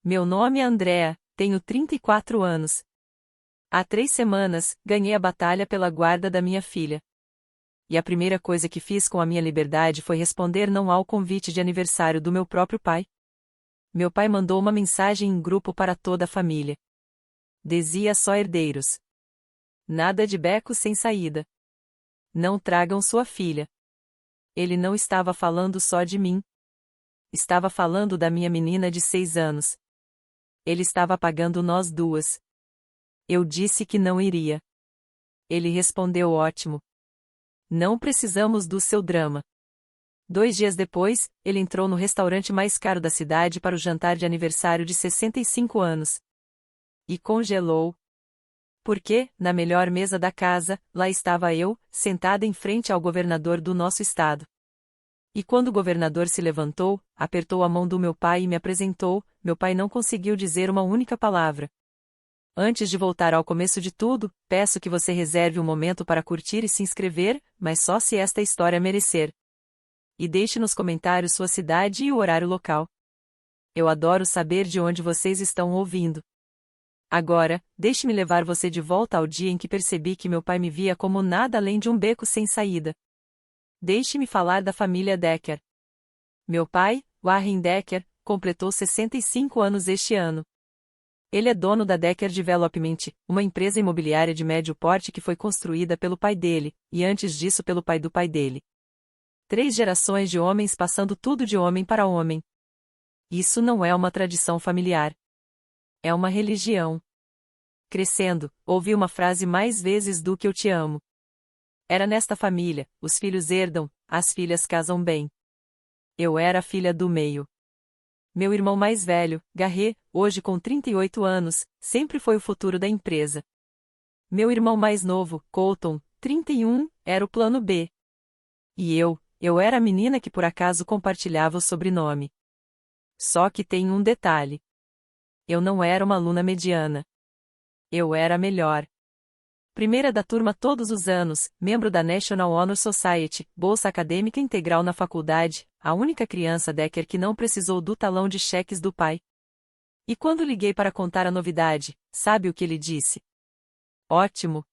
Meu nome é Andrea, tenho 34 anos. Há 3 semanas, ganhei a batalha pela guarda da minha filha. E a primeira coisa que fiz com a minha liberdade foi responder não ao convite de aniversário do meu próprio pai. Meu pai mandou uma mensagem em grupo para toda a família. Dizia só herdeiros. Nada de becos sem saída. Não tragam sua filha. Ele não estava falando só de mim. Estava falando da minha menina de 6 anos. Ele estava pagando nós duas. Eu disse que não iria. Ele respondeu ótimo. Não precisamos do seu drama. 2 dias depois, ele entrou no restaurante mais caro da cidade para o jantar de aniversário de 65 anos. E congelou. Porque, na melhor mesa da casa, lá estava eu, sentada em frente ao governador do nosso estado. E quando o governador se levantou, apertou a mão do meu pai e me apresentou, meu pai não conseguiu dizer uma única palavra. Antes de voltar ao começo de tudo, peço que você reserve um momento para curtir e se inscrever, mas só se esta história merecer. E deixe nos comentários sua cidade e o horário local. Eu adoro saber de onde vocês estão ouvindo. Agora, deixe-me levar você de volta ao dia em que percebi que meu pai me via como nada além de um beco sem saída. Deixe-me falar da família Decker. Meu pai, Warren Decker, completou 65 anos este ano. Ele é dono da Decker Development, uma empresa imobiliária de médio porte que foi construída pelo pai dele, e antes disso pelo pai do pai dele. 3 gerações de homens passando tudo de homem para homem. Isso não é uma tradição familiar. É uma religião. Crescendo, ouvi uma frase mais vezes do que eu te amo. Era nesta família, os filhos herdam, as filhas casam bem. Eu era a filha do meio. Meu irmão mais velho, Garret, hoje com 38 anos, sempre foi o futuro da empresa. Meu irmão mais novo, Colton, 31, era o plano B. E eu era a menina que por acaso compartilhava o sobrenome. Só que tem um detalhe. Eu não era uma aluna mediana. Eu era a melhor. Primeira da turma todos os anos, membro da National Honor Society, bolsa acadêmica integral na faculdade, a única criança Decker que não precisou do talão de cheques do pai. E quando liguei para contar a novidade, sabe o que ele disse? Ótimo!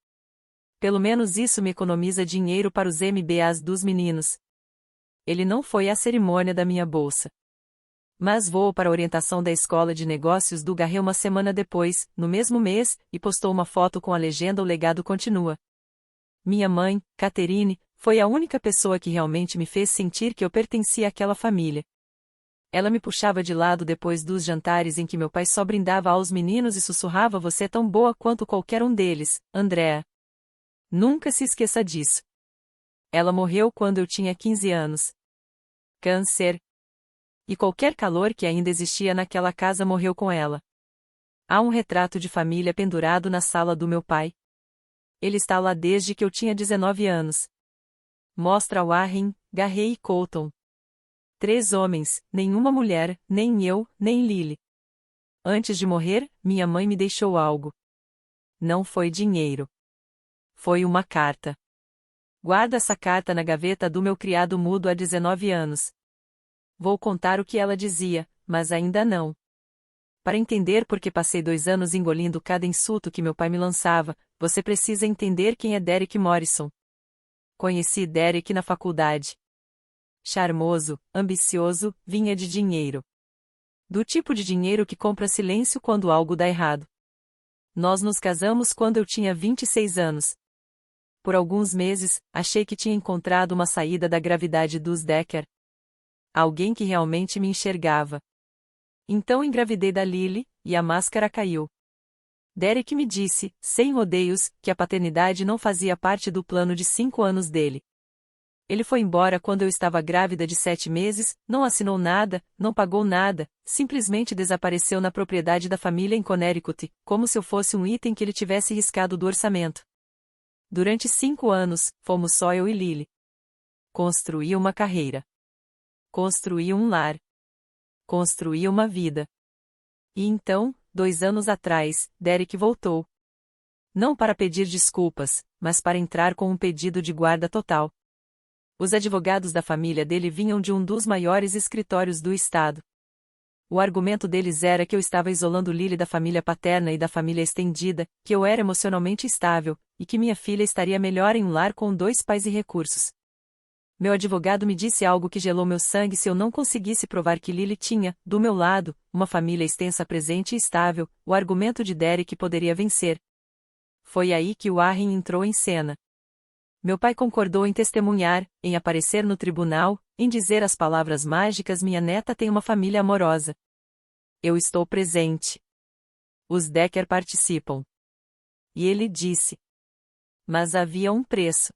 Pelo menos isso me economiza dinheiro para os MBAs dos meninos. Ele não foi à cerimônia da minha bolsa. Mas vou para a orientação da Escola de Negócios do Garret uma semana depois, no mesmo mês, e postou uma foto com a legenda O legado continua. Minha mãe, Catherine, foi a única pessoa que realmente me fez sentir que eu pertencia àquela família. Ela me puxava de lado depois dos jantares em que meu pai só brindava aos meninos e sussurrava: "Você é tão boa quanto qualquer um deles, Andrea." Nunca se esqueça disso. Ela morreu quando eu tinha 15 anos. Câncer. E qualquer calor que ainda existia naquela casa morreu com ela. Há um retrato de família pendurado na sala do meu pai. Ele está lá desde que eu tinha 19 anos. Mostra Warren, Garret e Colton. 3 homens, nenhuma mulher, nem eu, nem Lily. Antes de morrer, minha mãe me deixou algo. Não foi dinheiro. Foi uma carta. Guardo essa carta na gaveta do meu criado mudo há 19 anos. Vou contar o que ela dizia, mas ainda não. Para entender por que passei 2 anos engolindo cada insulto que meu pai me lançava, você precisa entender quem é Derek Morrison. Conheci Derek na faculdade. Charmoso, ambicioso, vinha de dinheiro. Do tipo de dinheiro que compra silêncio quando algo dá errado. Nós nos casamos quando eu tinha 26 anos. Por alguns meses, achei que tinha encontrado uma saída da gravidade dos Decker. Alguém que realmente me enxergava. Então engravidei da Lily, e a máscara caiu. Derek me disse, sem rodeios, que a paternidade não fazia parte do plano de 5 anos dele. Ele foi embora quando eu estava grávida de 7 meses, não assinou nada, não pagou nada, simplesmente desapareceu na propriedade da família em Connecticut, como se eu fosse um item que ele tivesse riscado do orçamento. Durante 5 anos, fomos só eu e Lily. Construí uma carreira. Construí um lar. Construí uma vida. E então, 2 anos atrás, Derek voltou. Não para pedir desculpas, mas para entrar com um pedido de guarda total. Os advogados da família dele vinham de um dos maiores escritórios do estado. O argumento deles era que eu estava isolando Lily da família paterna e da família estendida, que eu era emocionalmente estável, e que minha filha estaria melhor em um lar com 2 pais e recursos. Meu advogado me disse algo que gelou meu sangue se eu não conseguisse provar que Lily tinha, do meu lado, uma família extensa presente e estável. O argumento de Derek poderia vencer. Foi aí que Warren entrou em cena. Meu pai concordou em testemunhar, em aparecer no tribunal, em dizer as palavras mágicas: minha neta tem uma família amorosa. Eu estou presente. Os Decker participam. E ele disse. Mas havia um preço.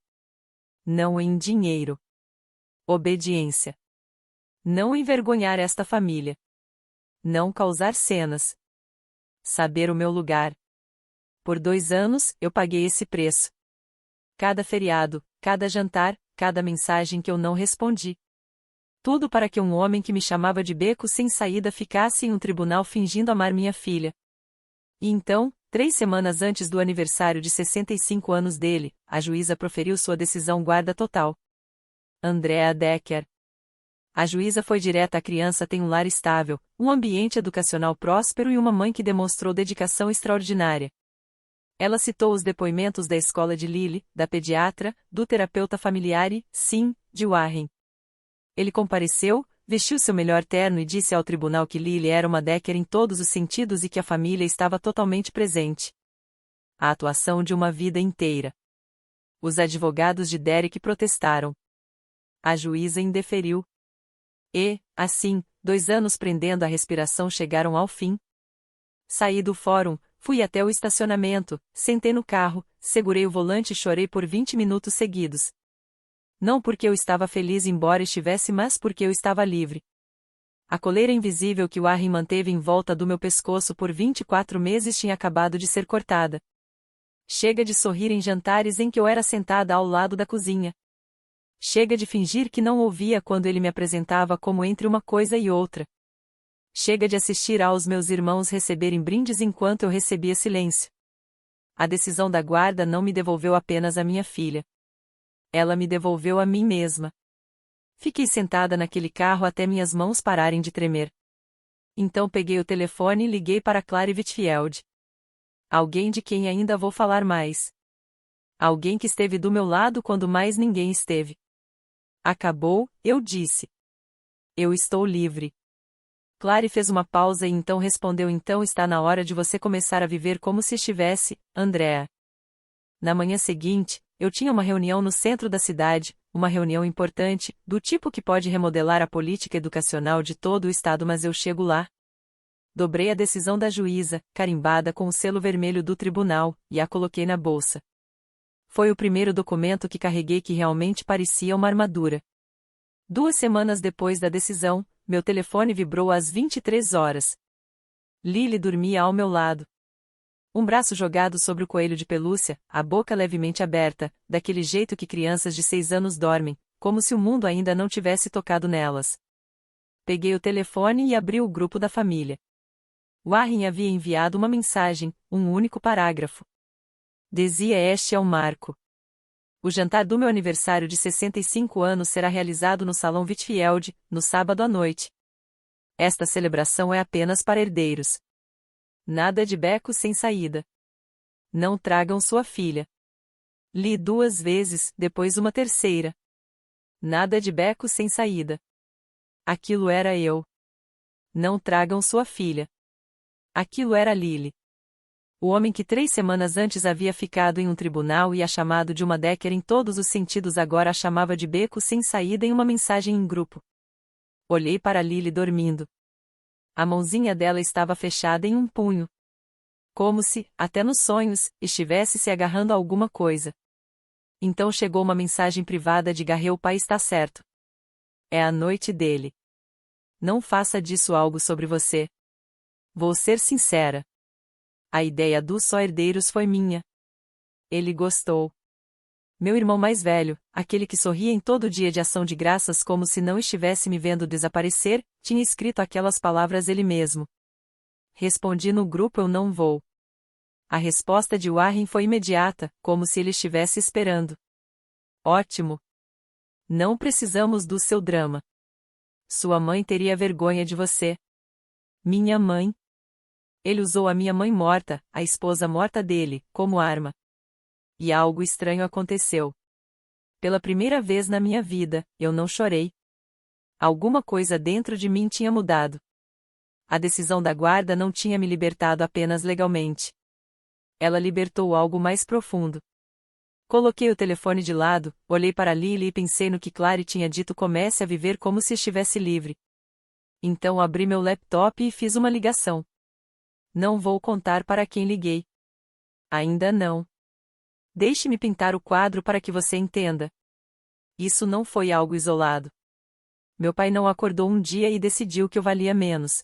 Não em dinheiro. Obediência. Não envergonhar esta família. Não causar cenas. Saber o meu lugar. Por 2 anos, eu paguei esse preço. Cada feriado, cada jantar, cada mensagem que eu não respondi. Tudo para que um homem que me chamava de beco sem saída ficasse em um tribunal fingindo amar minha filha. E então, 3 semanas antes do aniversário de 65 anos dele, a juíza proferiu sua decisão guarda total. Andrea Decker. A juíza foi direta: a criança tem um lar estável, um ambiente educacional próspero e uma mãe que demonstrou dedicação extraordinária. Ela citou os depoimentos da escola de Lily, da pediatra, do terapeuta familiar e, sim, de Warren. Ele compareceu, vestiu seu melhor terno e disse ao tribunal que Lily era uma Decker em todos os sentidos e que a família estava totalmente presente. A atuação de uma vida inteira. Os advogados de Derek protestaram. A juíza indeferiu. E, assim, 2 anos prendendo a respiração chegaram ao fim. Saí do fórum, fui até o estacionamento, sentei no carro, segurei o volante e chorei por 20 minutos seguidos. Não porque eu estava feliz embora estivesse, mas porque eu estava livre. A coleira invisível que Warren manteve em volta do meu pescoço por 24 meses tinha acabado de ser cortada. Chega de sorrir em jantares em que eu era sentada ao lado da cozinha. Chega de fingir que não ouvia quando ele me apresentava como entre uma coisa e outra. Chega de assistir aos meus irmãos receberem brindes enquanto eu recebia silêncio. A decisão da guarda não me devolveu apenas a minha filha. Ela me devolveu a mim mesma. Fiquei sentada naquele carro até minhas mãos pararem de tremer. Então peguei o telefone e liguei para Clary Whitfield. Alguém de quem ainda vou falar mais. Alguém que esteve do meu lado quando mais ninguém esteve. Acabou, eu disse. Eu estou livre. Clary fez uma pausa e então respondeu: então está na hora de você começar a viver como se estivesse, Andrea. Na manhã seguinte, eu tinha uma reunião no centro da cidade, uma reunião importante, do tipo que pode remodelar a política educacional de todo o estado, mas eu chego lá. Dobrei a decisão da juíza, carimbada com o selo vermelho do tribunal, e a coloquei na bolsa. Foi o primeiro documento que carreguei que realmente parecia uma armadura. 2 semanas depois da decisão, meu telefone vibrou às 23 horas. Lily dormia ao meu lado. Um braço jogado sobre o coelho de pelúcia, a boca levemente aberta, daquele jeito que crianças de 6 anos dormem, como se o mundo ainda não tivesse tocado nelas. Peguei o telefone e abri o grupo da família. Warren havia enviado uma mensagem, um único parágrafo. Dizia: este é o marco. O jantar do meu aniversário de 65 anos será realizado no Salão Whitfield, no sábado à noite. Esta celebração é apenas para herdeiros. Nada de beco sem saída. Não tragam sua filha. Li 2 vezes, depois uma terceira. Nada de beco sem saída. Aquilo era eu. Não tragam sua filha. Aquilo era Lily. O homem que 3 semanas antes havia ficado em um tribunal e a chamado de uma Decker em todos os sentidos agora a chamava de beco sem saída em uma mensagem em grupo. Olhei para Lily dormindo. A mãozinha dela estava fechada em um punho. Como se, até nos sonhos, estivesse se agarrando a alguma coisa. Então chegou uma mensagem privada de Garrett: o pai está certo. É a noite dele. Não faça disso algo sobre você. Vou ser sincera. A ideia dos só herdeiros foi minha. Ele gostou. Meu irmão mais velho, aquele que sorria em todo dia de ação de graças como se não estivesse me vendo desaparecer, tinha escrito aquelas palavras ele mesmo. Respondi no grupo: eu não vou. A resposta de Warren foi imediata, como se ele estivesse esperando. Ótimo. Não precisamos do seu drama. Sua mãe teria vergonha de você. Minha mãe. Ele usou a minha mãe morta, a esposa morta dele, como arma. E algo estranho aconteceu. Pela primeira vez na minha vida, eu não chorei. Alguma coisa dentro de mim tinha mudado. A decisão da guarda não tinha me libertado apenas legalmente. Ela libertou algo mais profundo. Coloquei o telefone de lado, olhei para Lily e pensei no que Clary tinha dito: comece a viver como se estivesse livre. Então abri meu laptop e fiz uma ligação. Não vou contar para quem liguei. Ainda não. Deixe-me pintar o quadro para que você entenda. Isso não foi algo isolado. Meu pai não acordou um dia e decidiu que eu valia menos.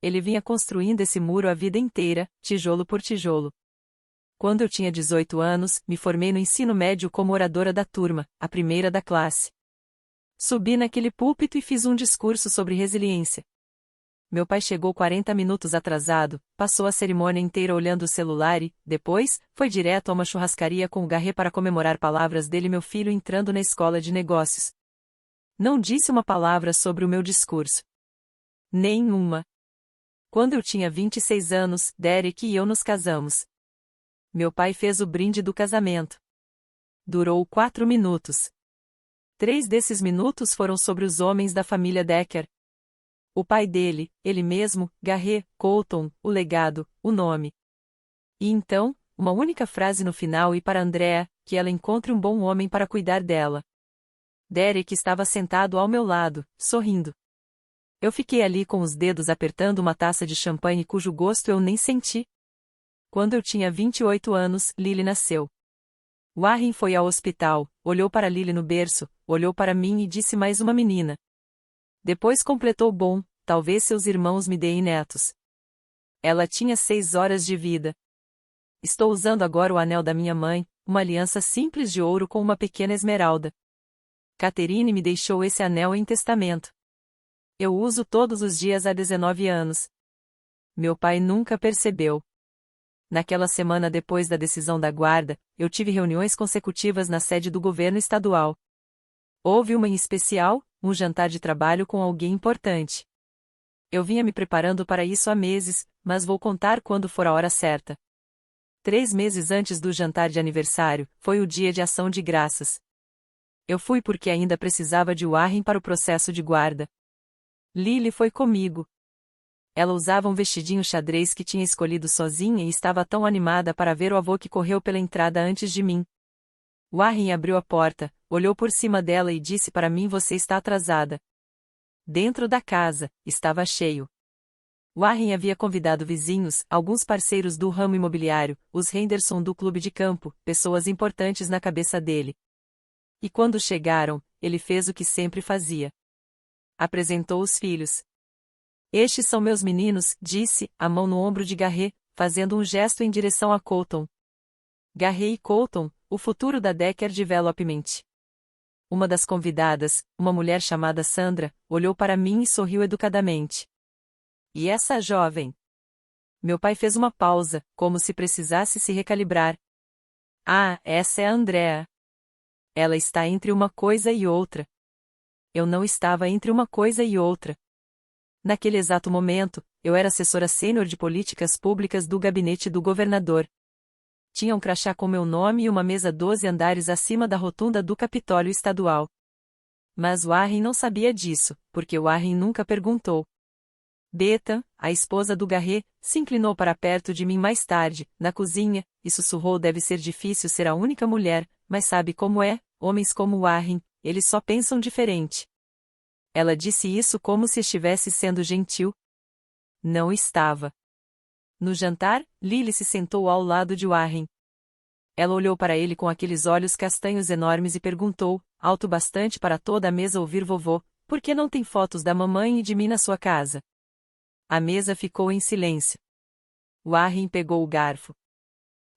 Ele vinha construindo esse muro a vida inteira, tijolo por tijolo. Quando eu tinha 18 anos, me formei no ensino médio como oradora da turma, a primeira da classe. Subi naquele púlpito e fiz um discurso sobre resiliência. Meu pai chegou 40 minutos atrasado, passou a cerimônia inteira olhando o celular e, depois, foi direto a uma churrascaria com o Garret para comemorar palavras dele, meu filho entrando na escola de negócios. Não disse uma palavra sobre o meu discurso. Nenhuma. Quando eu tinha 26 anos, Derek e eu nos casamos. Meu pai fez o brinde do casamento. Durou 4 minutos. 3 desses minutos foram sobre os homens da família Decker. O pai dele, ele mesmo, Garret, Colton, o legado, o nome. E então, uma única frase no final e para Andrea, que ela encontre um bom homem para cuidar dela. Derek estava sentado ao meu lado, sorrindo. Eu fiquei ali com os dedos apertando uma taça de champanhe cujo gosto eu nem senti. Quando eu tinha 28 anos, Lily nasceu. Warren foi ao hospital, olhou para Lily no berço, olhou para mim e disse: mais uma menina. Depois completou: bom, talvez seus irmãos me deem netos. Ela tinha 6 horas de vida. Estou usando agora o anel da minha mãe, uma aliança simples de ouro com uma pequena esmeralda. Catherine me deixou esse anel em testamento. Eu uso todos os dias há 19 anos. Meu pai nunca percebeu. Naquela semana depois da decisão da guarda, eu tive reuniões consecutivas na sede do governo estadual. Houve uma em especial, um jantar de trabalho com alguém importante. Eu vinha me preparando para isso há meses, mas vou contar quando for a hora certa. 3 meses antes do jantar de aniversário, foi o dia de ação de graças. Eu fui porque ainda precisava de Warren para o processo de guarda. Lily foi comigo. Ela usava um vestidinho xadrez que tinha escolhido sozinha e estava tão animada para ver o avô que correu pela entrada antes de mim. Warren abriu a porta, olhou por cima dela e disse para mim: você está atrasada. Dentro da casa, estava cheio. Warren havia convidado vizinhos, alguns parceiros do ramo imobiliário, os Henderson do clube de campo, pessoas importantes na cabeça dele. E quando chegaram, ele fez o que sempre fazia. Apresentou os filhos. Estes são meus meninos, disse, a mão no ombro de Garret, fazendo um gesto em direção a Colton. Garret e Colton, o futuro da Decker Development. Uma das convidadas, uma mulher chamada Sandra, olhou para mim e sorriu educadamente. E essa jovem? Meu pai fez uma pausa, como se precisasse se recalibrar. Ah, essa é a Andrea. Ela está entre uma coisa e outra. Eu não estava entre uma coisa e outra. Naquele exato momento, eu era assessora sênior de políticas públicas do gabinete do governador. Tinha um crachá com meu nome e uma mesa 12 andares acima da rotunda do Capitólio Estadual. Mas Warren não sabia disso, porque Warren nunca perguntou. Beta, a esposa do Garret, se inclinou para perto de mim mais tarde, na cozinha, e sussurrou: deve ser difícil ser a única mulher, mas sabe como é, homens como Warren, eles só pensam diferente. Ela disse isso como se estivesse sendo gentil. Não estava. No jantar, Lily se sentou ao lado de Warren. Ela olhou para ele com aqueles olhos castanhos enormes e perguntou, alto bastante para toda a mesa ouvir: vovô, por que não tem fotos da mamãe e de mim na sua casa? A mesa ficou em silêncio. Warren pegou o garfo.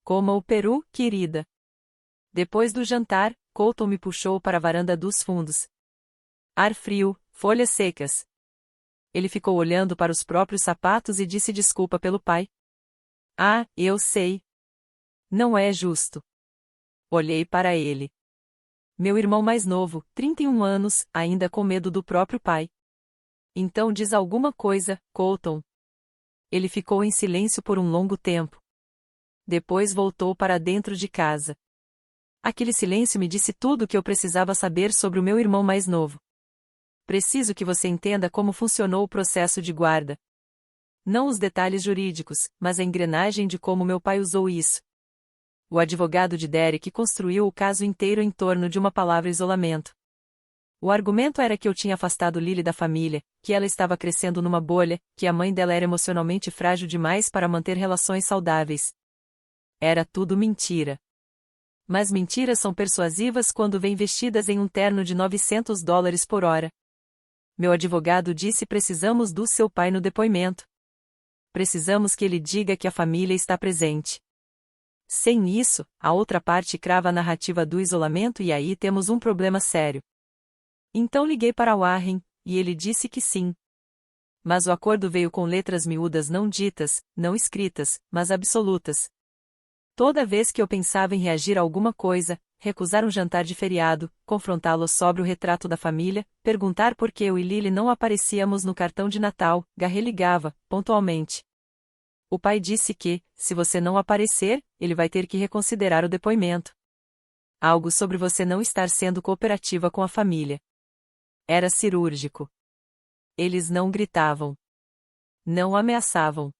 Coma o peru, querida. Depois do jantar, Colton me puxou para a varanda dos fundos. Ar frio, folhas secas. Ele ficou olhando para os próprios sapatos e disse desculpa pelo pai. Ah, eu sei. Não é justo. Olhei para ele. Meu irmão mais novo, 31 anos, ainda com medo do próprio pai. Então diz alguma coisa, Colton, Ele ficou em silêncio por um longo tempo. Depois voltou para dentro de casa. Aquele silêncio me disse tudo o que eu precisava saber sobre o meu irmão mais novo. Preciso que você entenda como funcionou o processo de guarda. Não os detalhes jurídicos, mas a engrenagem de como meu pai usou isso. O advogado de Derek construiu o caso inteiro em torno de uma palavra: isolamento. O argumento era que eu tinha afastado Lily da família, que ela estava crescendo numa bolha, que a mãe dela era emocionalmente frágil demais para manter relações saudáveis. Era tudo mentira. Mas mentiras são persuasivas quando vêm vestidas em um terno de $900 por hora. Meu advogado disse: precisamos do seu pai no depoimento. Precisamos que ele diga que a família está presente. Sem isso, a outra parte crava a narrativa do isolamento e aí temos um problema sério. Então liguei para Warren, e ele disse que sim. Mas o acordo veio com letras miúdas não ditas, não escritas, mas absolutas. Toda vez que eu pensava em reagir a alguma coisa, recusar um jantar de feriado, confrontá-lo sobre o retrato da família, perguntar por que eu e Lily não aparecíamos no cartão de Natal, Garrett ligava, pontualmente. O pai disse que, se você não aparecer, ele vai ter que reconsiderar o depoimento. Algo sobre você não estar sendo cooperativa com a família. Era cirúrgico. Eles não gritavam. Não ameaçavam.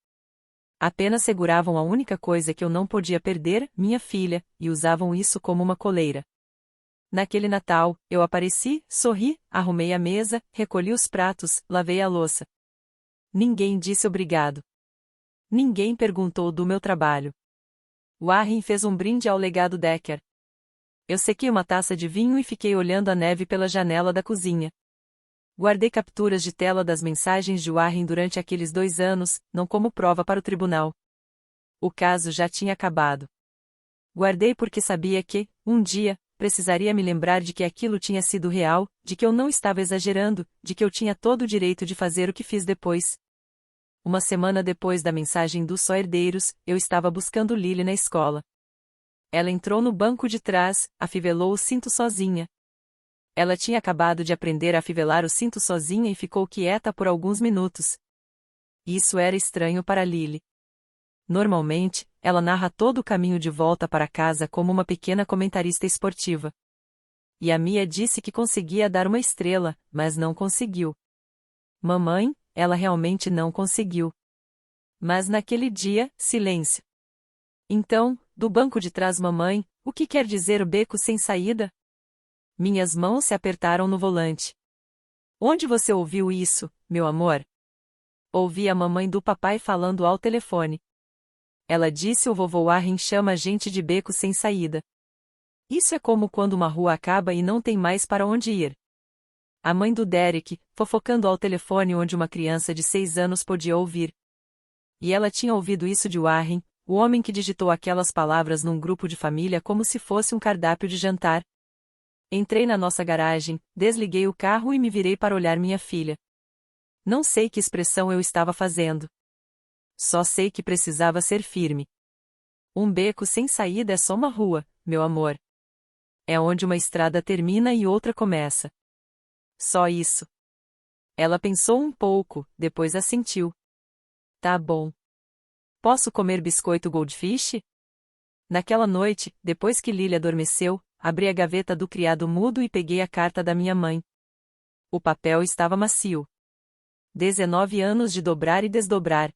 Apenas seguravam a única coisa que eu não podia perder, minha filha, e usavam isso como uma coleira. Naquele Natal, eu apareci, sorri, arrumei a mesa, recolhi os pratos, lavei a louça. Ninguém disse obrigado. Ninguém perguntou do meu trabalho. Warren fez um brinde ao legado Decker. Eu sequei uma taça de vinho e fiquei olhando a neve pela janela da cozinha. Guardei capturas de tela das mensagens de Warren durante aqueles 2 anos, não como prova para o tribunal. O caso já tinha acabado. Guardei porque sabia que, um dia, precisaria me lembrar de que aquilo tinha sido real, de que eu não estava exagerando, de que eu tinha todo o direito de fazer o que fiz depois. Uma semana depois da mensagem dos só herdeiros, eu estava buscando Lily na escola. Ela entrou no banco de trás, afivelou o cinto sozinha. Ela tinha acabado de aprender a afivelar o cinto sozinha e ficou quieta por alguns minutos. Isso era estranho para Lily. Normalmente, ela narra todo o caminho de volta para casa como uma pequena comentarista esportiva. E a Mia disse que conseguia dar uma estrela, mas não conseguiu. Mamãe, ela realmente não conseguiu. Mas naquele dia, silêncio. Então, do banco de trás: mamãe, o que quer dizer o beco sem saída? Minhas mãos se apertaram no volante. Onde você ouviu isso, meu amor? Ouvi a mamãe do papai falando ao telefone. Ela disse: o vovô Warren chama a gente de beco sem saída. Isso é como quando uma rua acaba e não tem mais para onde ir. A mãe do Derek, fofocando ao telefone onde uma criança de 6 anos podia ouvir. E ela tinha ouvido isso de Warren, o homem que digitou aquelas palavras num grupo de família como se fosse um cardápio de jantar. Entrei na nossa garagem, desliguei o carro e me virei para olhar minha filha. Não sei que expressão eu estava fazendo. Só sei que precisava ser firme. Um beco sem saída é só uma rua, meu amor. É onde uma estrada termina e outra começa. Só isso. Ela pensou um pouco, depois assentiu. Tá bom. Posso comer biscoito Goldfish? Naquela noite, depois que Lily adormeceu, abri a gaveta do criado mudo e peguei a carta da minha mãe. O papel estava macio. 19 anos de dobrar e desdobrar.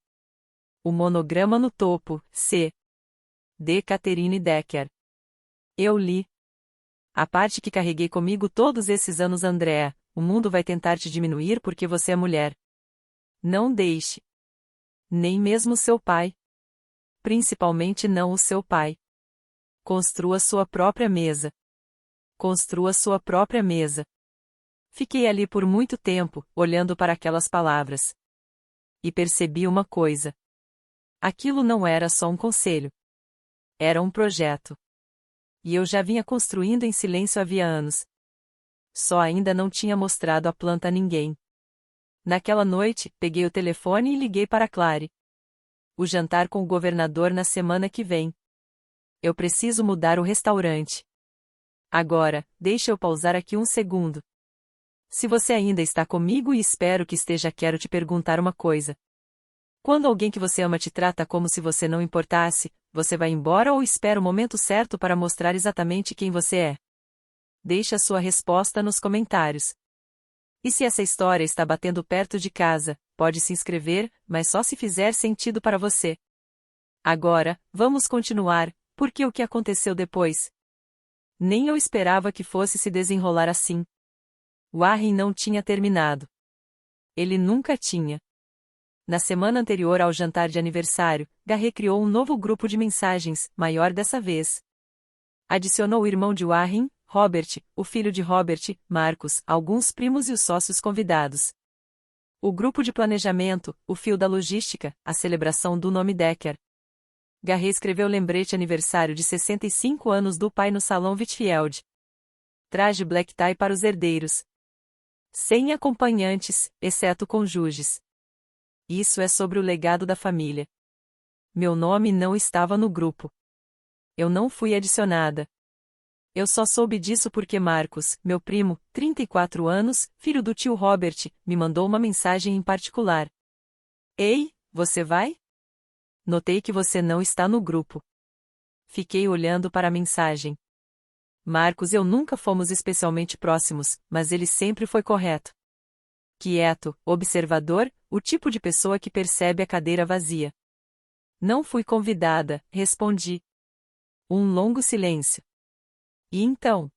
O monograma no topo, C. D. Catherine Decker. Eu li. A parte que carreguei comigo todos esses anos: Andrea, o mundo vai tentar te diminuir porque você é mulher. Não deixe. Nem mesmo seu pai. Principalmente não o seu pai. Construa sua própria mesa. Construa sua própria mesa. Fiquei ali por muito tempo, olhando para aquelas palavras. E percebi uma coisa. Aquilo não era só um conselho. Era um projeto. E eu já vinha construindo em silêncio havia anos. Só ainda não tinha mostrado a planta a ninguém. Naquela noite, peguei o telefone e liguei para Clary. O jantar com o governador na semana que vem. Eu preciso mudar o restaurante. Agora, deixa eu pausar aqui um segundo. Se você ainda está comigo e espero que esteja, quero te perguntar uma coisa. Quando alguém que você ama te trata como se você não importasse, você vai embora ou espera o momento certo para mostrar exatamente quem você é? Deixe a sua resposta nos comentários. E se essa história está batendo perto de casa, pode se inscrever, mas só se fizer sentido para você. Agora, vamos continuar, porque o que aconteceu depois? Nem eu esperava que fosse se desenrolar assim. Warren não tinha terminado. Ele nunca tinha. Na semana anterior ao jantar de aniversário, Garrett criou um novo grupo de mensagens, maior dessa vez. Adicionou o irmão de Warren, Robert, o filho de Robert, Marcus, alguns primos e os sócios convidados. O grupo de planejamento, o fio da logística, a celebração do nome Decker. Garrett escreveu lembrete aniversário de 65 anos do pai no Salão Whitfield. Traje black tie para os herdeiros. Sem acompanhantes, exceto cônjuges. Isso é sobre o legado da família. Meu nome não estava no grupo. Eu não fui adicionada. Eu só soube disso porque Marcos, meu primo, 34 anos, filho do tio Robert, me mandou uma mensagem em particular. Ei, você vai? Notei que você não está no grupo. Fiquei olhando para a mensagem. Marcos e eu nunca fomos especialmente próximos, mas ele sempre foi correto. Quieto, observador, o tipo de pessoa que percebe a cadeira vazia. Não fui convidada, respondi. Um longo silêncio. E então?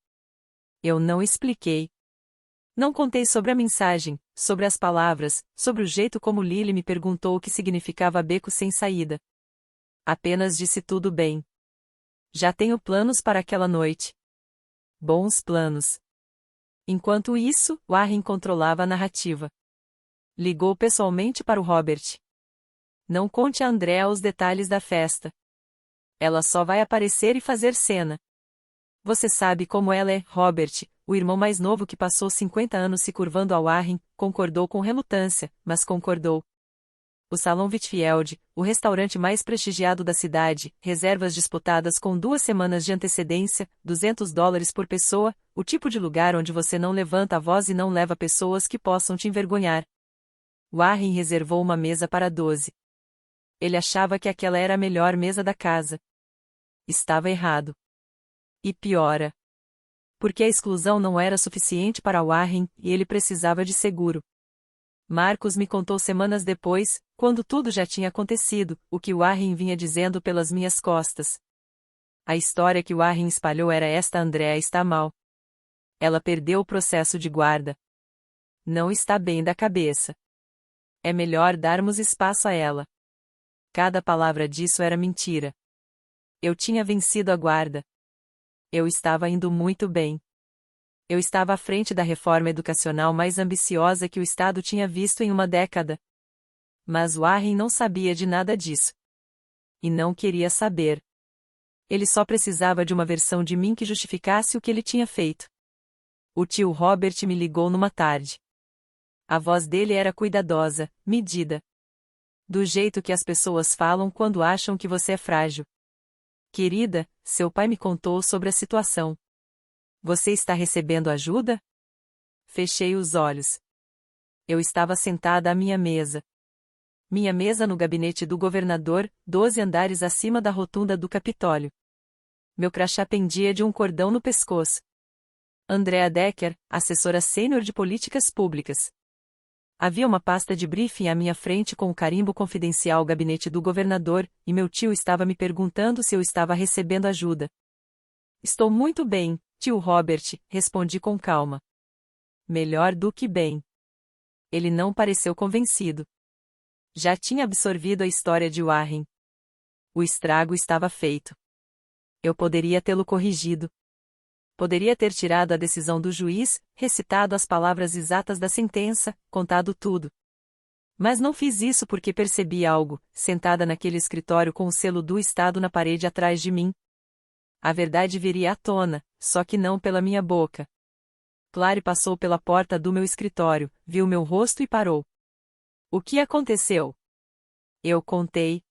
Eu não expliquei. Não contei sobre a mensagem, sobre as palavras, sobre o jeito como Lily me perguntou o que significava beco sem saída. Apenas disse tudo bem. Já tenho planos para aquela noite. Bons planos. Enquanto isso, Warren controlava a narrativa. Ligou pessoalmente para o Robert. Não conte a Andrea os detalhes da festa. Ela só vai aparecer e fazer cena. Você sabe como ela é, Robert, o irmão mais novo que passou 50 anos se curvando ao Warren, concordou com relutância, mas concordou. O Salão Whitfield, o restaurante mais prestigiado da cidade, reservas disputadas com 2 semanas de antecedência, $200 por pessoa, o tipo de lugar onde você não levanta a voz e não leva pessoas que possam te envergonhar. Warren reservou uma mesa para 12. Ele achava que aquela era a melhor mesa da casa. Estava errado. E piora. Porque a exclusão não era suficiente para Warren e ele precisava de seguro. Marcos me contou semanas depois, quando tudo já tinha acontecido, o que Warren vinha dizendo pelas minhas costas. A história que Warren espalhou era esta: Andrea está mal. Ela perdeu o processo de guarda. Não está bem da cabeça. É melhor darmos espaço a ela. Cada palavra disso era mentira. Eu tinha vencido a guarda. Eu estava indo muito bem. Eu estava à frente da reforma educacional mais ambiciosa que o Estado tinha visto em uma década. Mas Warren não sabia de nada disso. E não queria saber. Ele só precisava de uma versão de mim que justificasse o que ele tinha feito. O tio Robert me ligou numa tarde. A voz dele era cuidadosa, medida. Do jeito que as pessoas falam quando acham que você é frágil. Querida, seu pai me contou sobre a situação. Você está recebendo ajuda? Fechei os olhos. Eu estava sentada à minha mesa. Minha mesa no gabinete do governador, 12 andares acima da rotunda do Capitólio. Meu crachá pendia de um cordão no pescoço. Andrea Decker, assessora sênior de políticas públicas. Havia uma pasta de briefing à minha frente com o carimbo confidencial gabinete do governador, e meu tio estava me perguntando se eu estava recebendo ajuda. Estou muito bem, tio Robert, respondi com calma. Melhor do que bem. Ele não pareceu convencido. Já tinha absorvido a história de Warren. O estrago estava feito. Eu poderia tê-lo corrigido. Poderia ter tirado a decisão do juiz, recitado as palavras exatas da sentença, contado tudo. Mas não fiz isso porque percebi algo, sentada naquele escritório com o selo do Estado na parede atrás de mim. A verdade viria à tona, só que não pela minha boca. Clary passou pela porta do meu escritório, viu meu rosto e parou. O que aconteceu? Eu contei.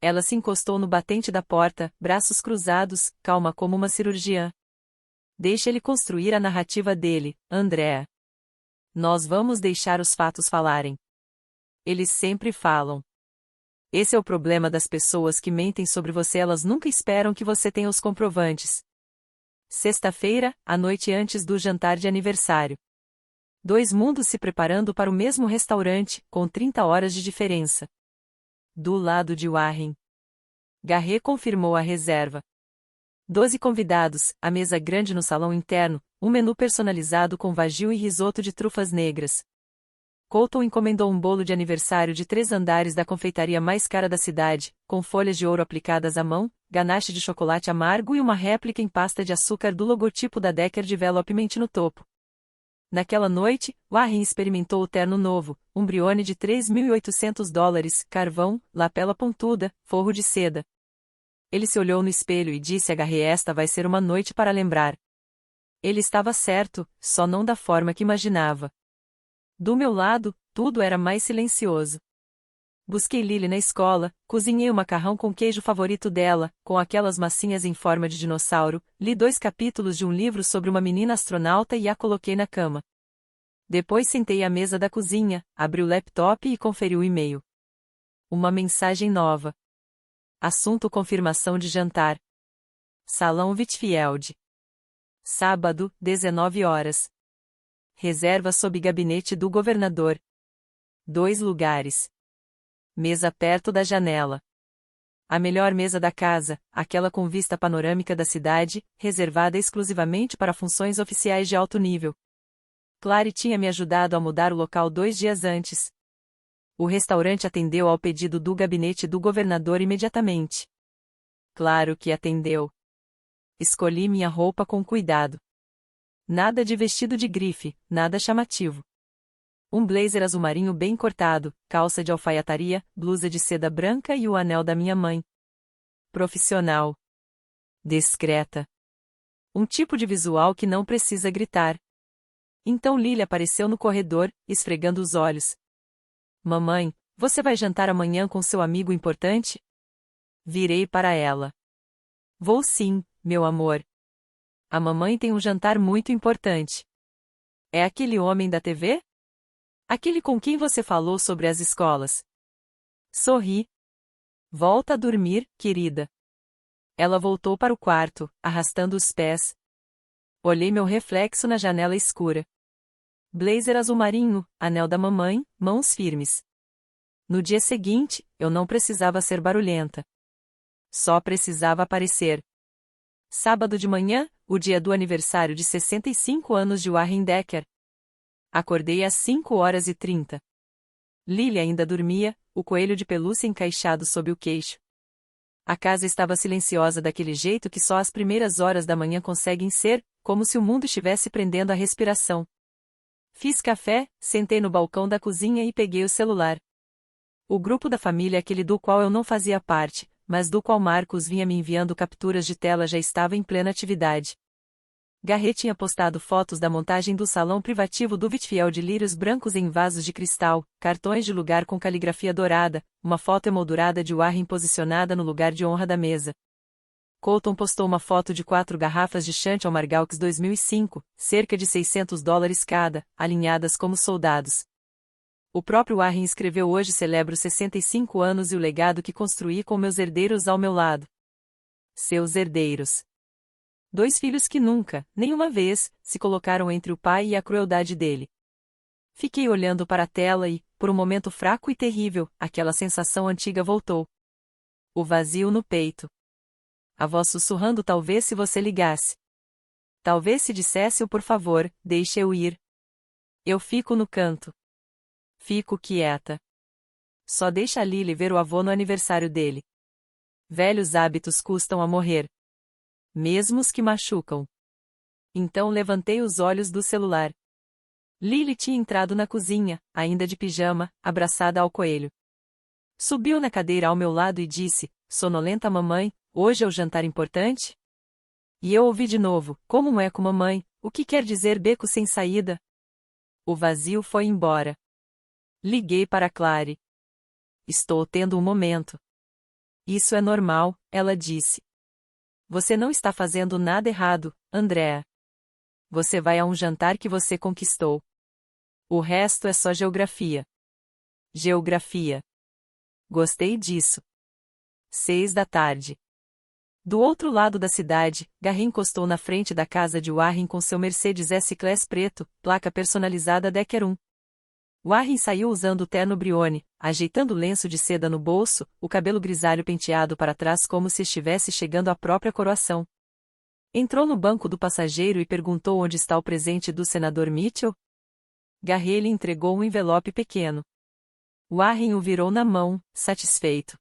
Ela se encostou no batente da porta, braços cruzados, calma como uma cirurgiã. Deixe ele construir a narrativa dele, Andrea. Nós vamos deixar os fatos falarem. Eles sempre falam. Esse é o problema das pessoas que mentem sobre você, elas nunca esperam que você tenha os comprovantes. Sexta-feira, à noite antes do jantar de aniversário. Dois mundos se preparando para o mesmo restaurante, com 30 horas de diferença. Do lado de Warren. Garrett confirmou a reserva. 12 convidados, a mesa grande no salão interno, um menu personalizado com vagil e risoto de trufas negras. Colton encomendou um bolo de aniversário de 3 andares da confeitaria mais cara da cidade, com folhas de ouro aplicadas à mão, ganache de chocolate amargo e uma réplica em pasta de açúcar do logotipo da Decker Development no topo. Naquela noite, Warren experimentou o terno novo, um brione de $3.800, carvão, lapela pontuda, forro de seda. Ele se olhou no espelho e disse a Garrett: esta vai ser uma noite para lembrar. Ele estava certo, só não da forma que imaginava. Do meu lado, tudo era mais silencioso. Busquei Lily na escola, cozinhei o macarrão com queijo favorito dela, com aquelas massinhas em forma de dinossauro, li 2 capítulos de um livro sobre uma menina astronauta e a coloquei na cama. Depois sentei à mesa da cozinha, abri o laptop e conferi o e-mail. Uma mensagem nova. Assunto: confirmação de jantar. Salão Whitfield. Sábado, 19 horas. Reserva sob gabinete do governador. 2 lugares. Mesa perto da janela. A melhor mesa da casa, aquela com vista panorâmica da cidade, reservada exclusivamente para funções oficiais de alto nível. Clary tinha me ajudado a mudar o local 2 dias antes. O restaurante atendeu ao pedido do gabinete do governador imediatamente. Claro que atendeu. Escolhi minha roupa com cuidado. Nada de vestido de grife, nada chamativo. Um blazer azul marinho bem cortado, calça de alfaiataria, blusa de seda branca e o anel da minha mãe. Profissional. Discreta. Um tipo de visual que não precisa gritar. Então Lily apareceu no corredor, esfregando os olhos. Mamãe, você vai jantar amanhã com seu amigo importante? Virei para ela. Vou sim, meu amor. A mamãe tem um jantar muito importante. É aquele homem da TV? Aquele com quem você falou sobre as escolas. Sorri. Volta a dormir, querida. Ela voltou para o quarto, arrastando os pés. Olhei meu reflexo na janela escura. Blazer azul marinho, anel da mamãe, mãos firmes. No dia seguinte, eu não precisava ser barulhenta. Só precisava aparecer. Sábado de manhã, o dia do aniversário de 65 anos de Warren Decker. Acordei às 5h30. Lily ainda dormia, o coelho de pelúcia encaixado sob o queixo. A casa estava silenciosa daquele jeito que só as primeiras horas da manhã conseguem ser, como se o mundo estivesse prendendo a respiração. Fiz café, sentei no balcão da cozinha e peguei o celular. O grupo da família, aquele do qual eu não fazia parte, mas do qual Marcos vinha me enviando capturas de tela, já estava em plena atividade. Garrett tinha postado fotos da montagem do salão privativo do Whitfield, lírios brancos em vasos de cristal, cartões de lugar com caligrafia dourada, uma foto emoldurada de Warren posicionada no lugar de honra da mesa. Colton postou uma foto de 4 garrafas de Chantal Margalx 2005, cerca de $600 cada, alinhadas como soldados. O próprio Warren escreveu: hoje celebro 65 anos e o legado que construí com meus herdeiros ao meu lado. Seus herdeiros. 2 filhos que nunca, nenhuma vez, se colocaram entre o pai e a crueldade dele. Fiquei olhando para a tela e, por um momento fraco e terrível, aquela sensação antiga voltou. O vazio no peito. A voz sussurrando: talvez se você ligasse. Talvez se dissesse o por favor, deixe eu ir. Eu fico no canto. Fico quieta. Só deixa a Lily ver o avô no aniversário dele. Velhos hábitos custam a morrer. Mesmo os que machucam. Então levantei os olhos do celular. Lily tinha entrado na cozinha, ainda de pijama, abraçada ao coelho. Subiu na cadeira ao meu lado e disse: sonolenta mamãe, hoje é o jantar importante? E eu ouvi de novo: como um eco mamãe, o que quer dizer beco sem saída? O vazio foi embora. Liguei para Clary. Estou tendo um momento. Isso é normal, ela disse. Você não está fazendo nada errado, Andrea. Você vai a um jantar que você conquistou. O resto é só geografia. Geografia. Gostei disso. 6 da tarde. Do outro lado da cidade, Garry encostou na frente da casa de Warren com seu Mercedes S-Class preto, placa personalizada Decker 1. Warren saiu usando o terno Brioni, ajeitando o lenço de seda no bolso, o cabelo grisalho penteado para trás como se estivesse chegando à própria coroação. Entrou no banco do passageiro e perguntou onde está o presente do senador Mitchell. Garry lhe entregou um envelope pequeno. Warren o virou na mão, satisfeito.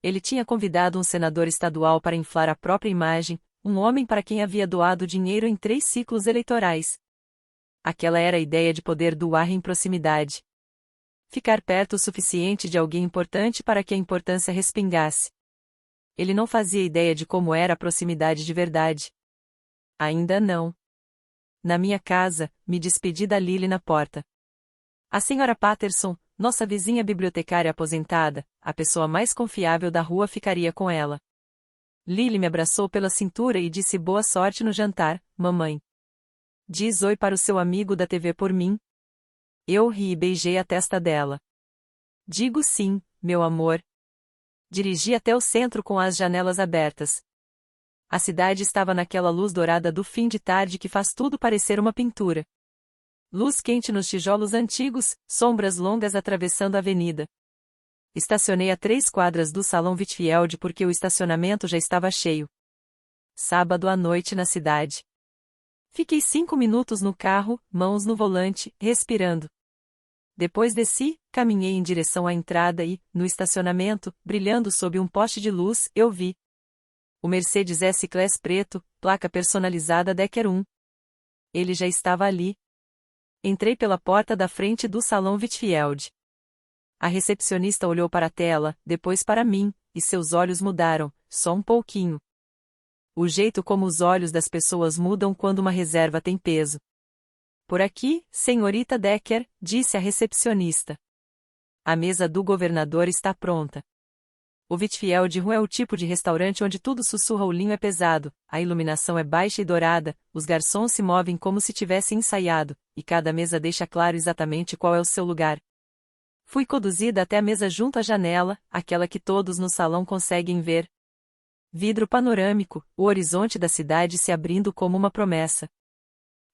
Ele tinha convidado um senador estadual para inflar a própria imagem, um homem para quem havia doado dinheiro em 3 ciclos eleitorais. Aquela era a ideia de poder do Warren em proximidade. Ficar perto o suficiente de alguém importante para que a importância respingasse. Ele não fazia ideia de como era a proximidade de verdade. Ainda não. Na minha casa, me despedi da Lily na porta. A senhora Patterson, nossa vizinha bibliotecária aposentada, a pessoa mais confiável da rua, ficaria com ela. Lily me abraçou pela cintura e disse boa sorte no jantar, mamãe. Diz oi para o seu amigo da TV por mim. Eu ri e beijei a testa dela. Digo sim, meu amor. Dirigi até o centro com as janelas abertas. A cidade estava naquela luz dourada do fim de tarde que faz tudo parecer uma pintura. Luz quente nos tijolos antigos, sombras longas atravessando a avenida. Estacionei a 3 quadras do Salão Whitfield porque o estacionamento já estava cheio. Sábado à noite na cidade. Fiquei 5 minutos no carro, mãos no volante, respirando. Depois desci, caminhei em direção à entrada e, no estacionamento, brilhando sob um poste de luz, eu vi o Mercedes S-Class preto, placa personalizada Decker 1. Ele já estava ali. Entrei pela porta da frente do Salão Whitfield. A recepcionista olhou para a tela, depois para mim, e seus olhos mudaram, só um pouquinho. O jeito como os olhos das pessoas mudam quando uma reserva tem peso. Por aqui, senhorita Decker, disse a recepcionista. A mesa do governador está pronta. O Whitfield Room é o tipo de restaurante onde tudo sussurra, o linho é pesado, a iluminação é baixa e dourada, os garçons se movem como se tivessem ensaiado, e cada mesa deixa claro exatamente qual é o seu lugar. Fui conduzida até a mesa junto à janela, aquela que todos no salão conseguem ver. Vidro panorâmico, o horizonte da cidade se abrindo como uma promessa.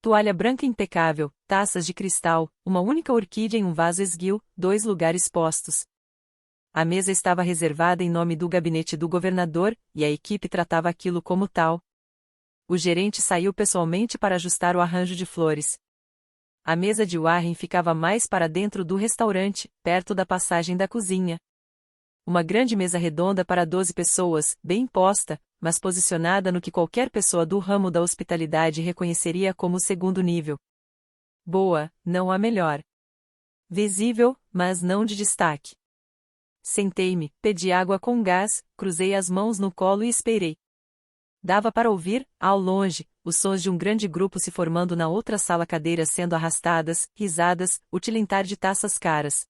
Toalha branca impecável, taças de cristal, uma única orquídea em um vaso esguio, 2 lugares postos. A mesa estava reservada em nome do gabinete do governador, e a equipe tratava aquilo como tal. O gerente saiu pessoalmente para ajustar o arranjo de flores. A mesa de Warren ficava mais para dentro do restaurante, perto da passagem da cozinha. Uma grande mesa redonda para 12 pessoas, bem posta, mas posicionada no que qualquer pessoa do ramo da hospitalidade reconheceria como segundo nível. Boa, não a melhor. Visível, mas não de destaque. Sentei-me, pedi água com gás, cruzei as mãos no colo e esperei. Dava para ouvir, ao longe, os sons de um grande grupo se formando na outra sala, cadeiras sendo arrastadas, risadas, o tilintar de taças caras.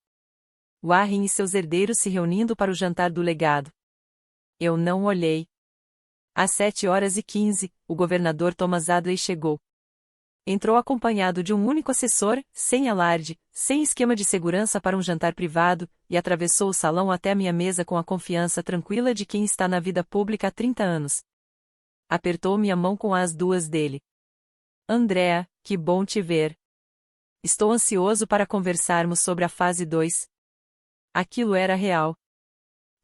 Warren e seus herdeiros se reunindo para o jantar do legado. Eu não olhei. Às 7h15, o governador Thomas Adley chegou. Entrou acompanhado de um único assessor, sem alarde, sem esquema de segurança para um jantar privado, e atravessou o salão até a minha mesa com a confiança tranquila de quem está na vida pública há 30 anos. Apertou minha mão com as 2 dele. Andrea, que bom te ver. Estou ansioso para conversarmos sobre a fase 2. Aquilo era real.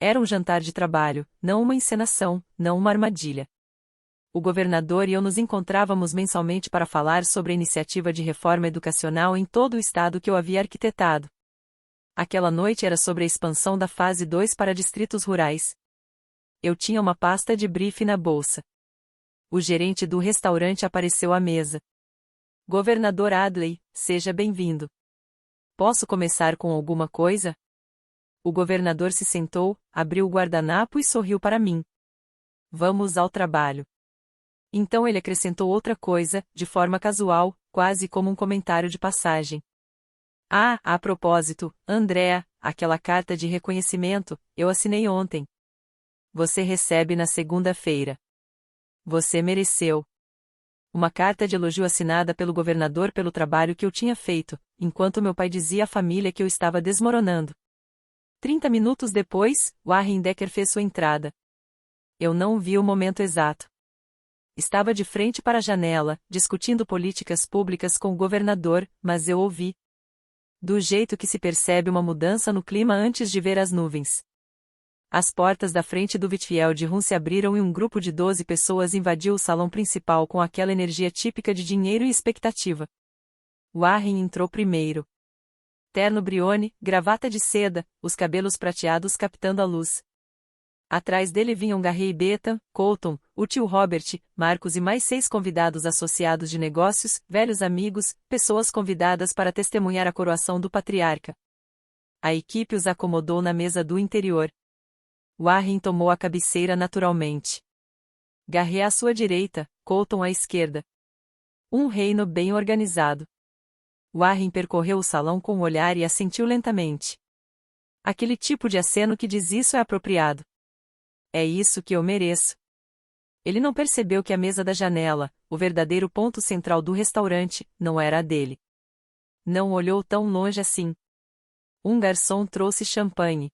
Era um jantar de trabalho, não uma encenação, não uma armadilha. O governador e eu nos encontrávamos mensalmente para falar sobre a iniciativa de reforma educacional em todo o estado que eu havia arquitetado. Aquela noite era sobre a expansão da fase 2 para distritos rurais. Eu tinha uma pasta de briefing na bolsa. O gerente do restaurante apareceu à mesa. Governador Adley, seja bem-vindo. Posso começar com alguma coisa? O governador se sentou, abriu o guardanapo e sorriu para mim. Vamos ao trabalho. Então ele acrescentou outra coisa, de forma casual, quase como um comentário de passagem. Ah, a propósito, Andrea, aquela carta de reconhecimento, eu assinei ontem. Você recebe na segunda-feira. Você mereceu. Uma carta de elogio assinada pelo governador pelo trabalho que eu tinha feito, enquanto meu pai dizia à família que eu estava desmoronando. 30 minutos depois, Warren Decker fez sua entrada. Eu não vi o momento exato. Estava de frente para a janela, discutindo políticas públicas com o governador, mas eu ouvi. Do jeito que se percebe uma mudança no clima antes de ver as nuvens. As portas da frente do Whitfield Room se abriram e um grupo de 12 pessoas invadiu o salão principal com aquela energia típica de dinheiro e expectativa. Warren entrou primeiro. Terno brione, gravata de seda, os cabelos prateados captando a luz. Atrás dele vinham Garry e Bethan, Colton, o tio Robert, Marcos e mais 6 convidados associados de negócios, velhos amigos, pessoas convidadas para testemunhar a coroação do patriarca. A equipe os acomodou na mesa do interior. Warren tomou a cabeceira naturalmente. Garry à sua direita, Colton à esquerda. Um reino bem organizado. Warren percorreu o salão com o olhar e assentiu lentamente. Aquele tipo de aceno que diz isso é apropriado. É isso que eu mereço. Ele não percebeu que a mesa da janela, o verdadeiro ponto central do restaurante, não era a dele. Não olhou tão longe assim. Um garçom trouxe champanhe.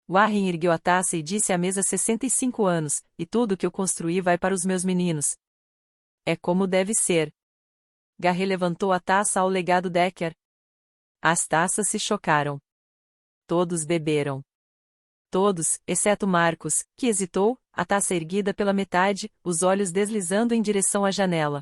Warren ergueu a taça e disse à mesa 65 anos, e tudo que eu construí vai para os meus meninos. É como deve ser. Garry levantou a taça ao legado Decker. As taças se chocaram. Todos beberam. Todos, exceto Marcos, que hesitou, a taça erguida pela metade, os olhos deslizando em direção à janela.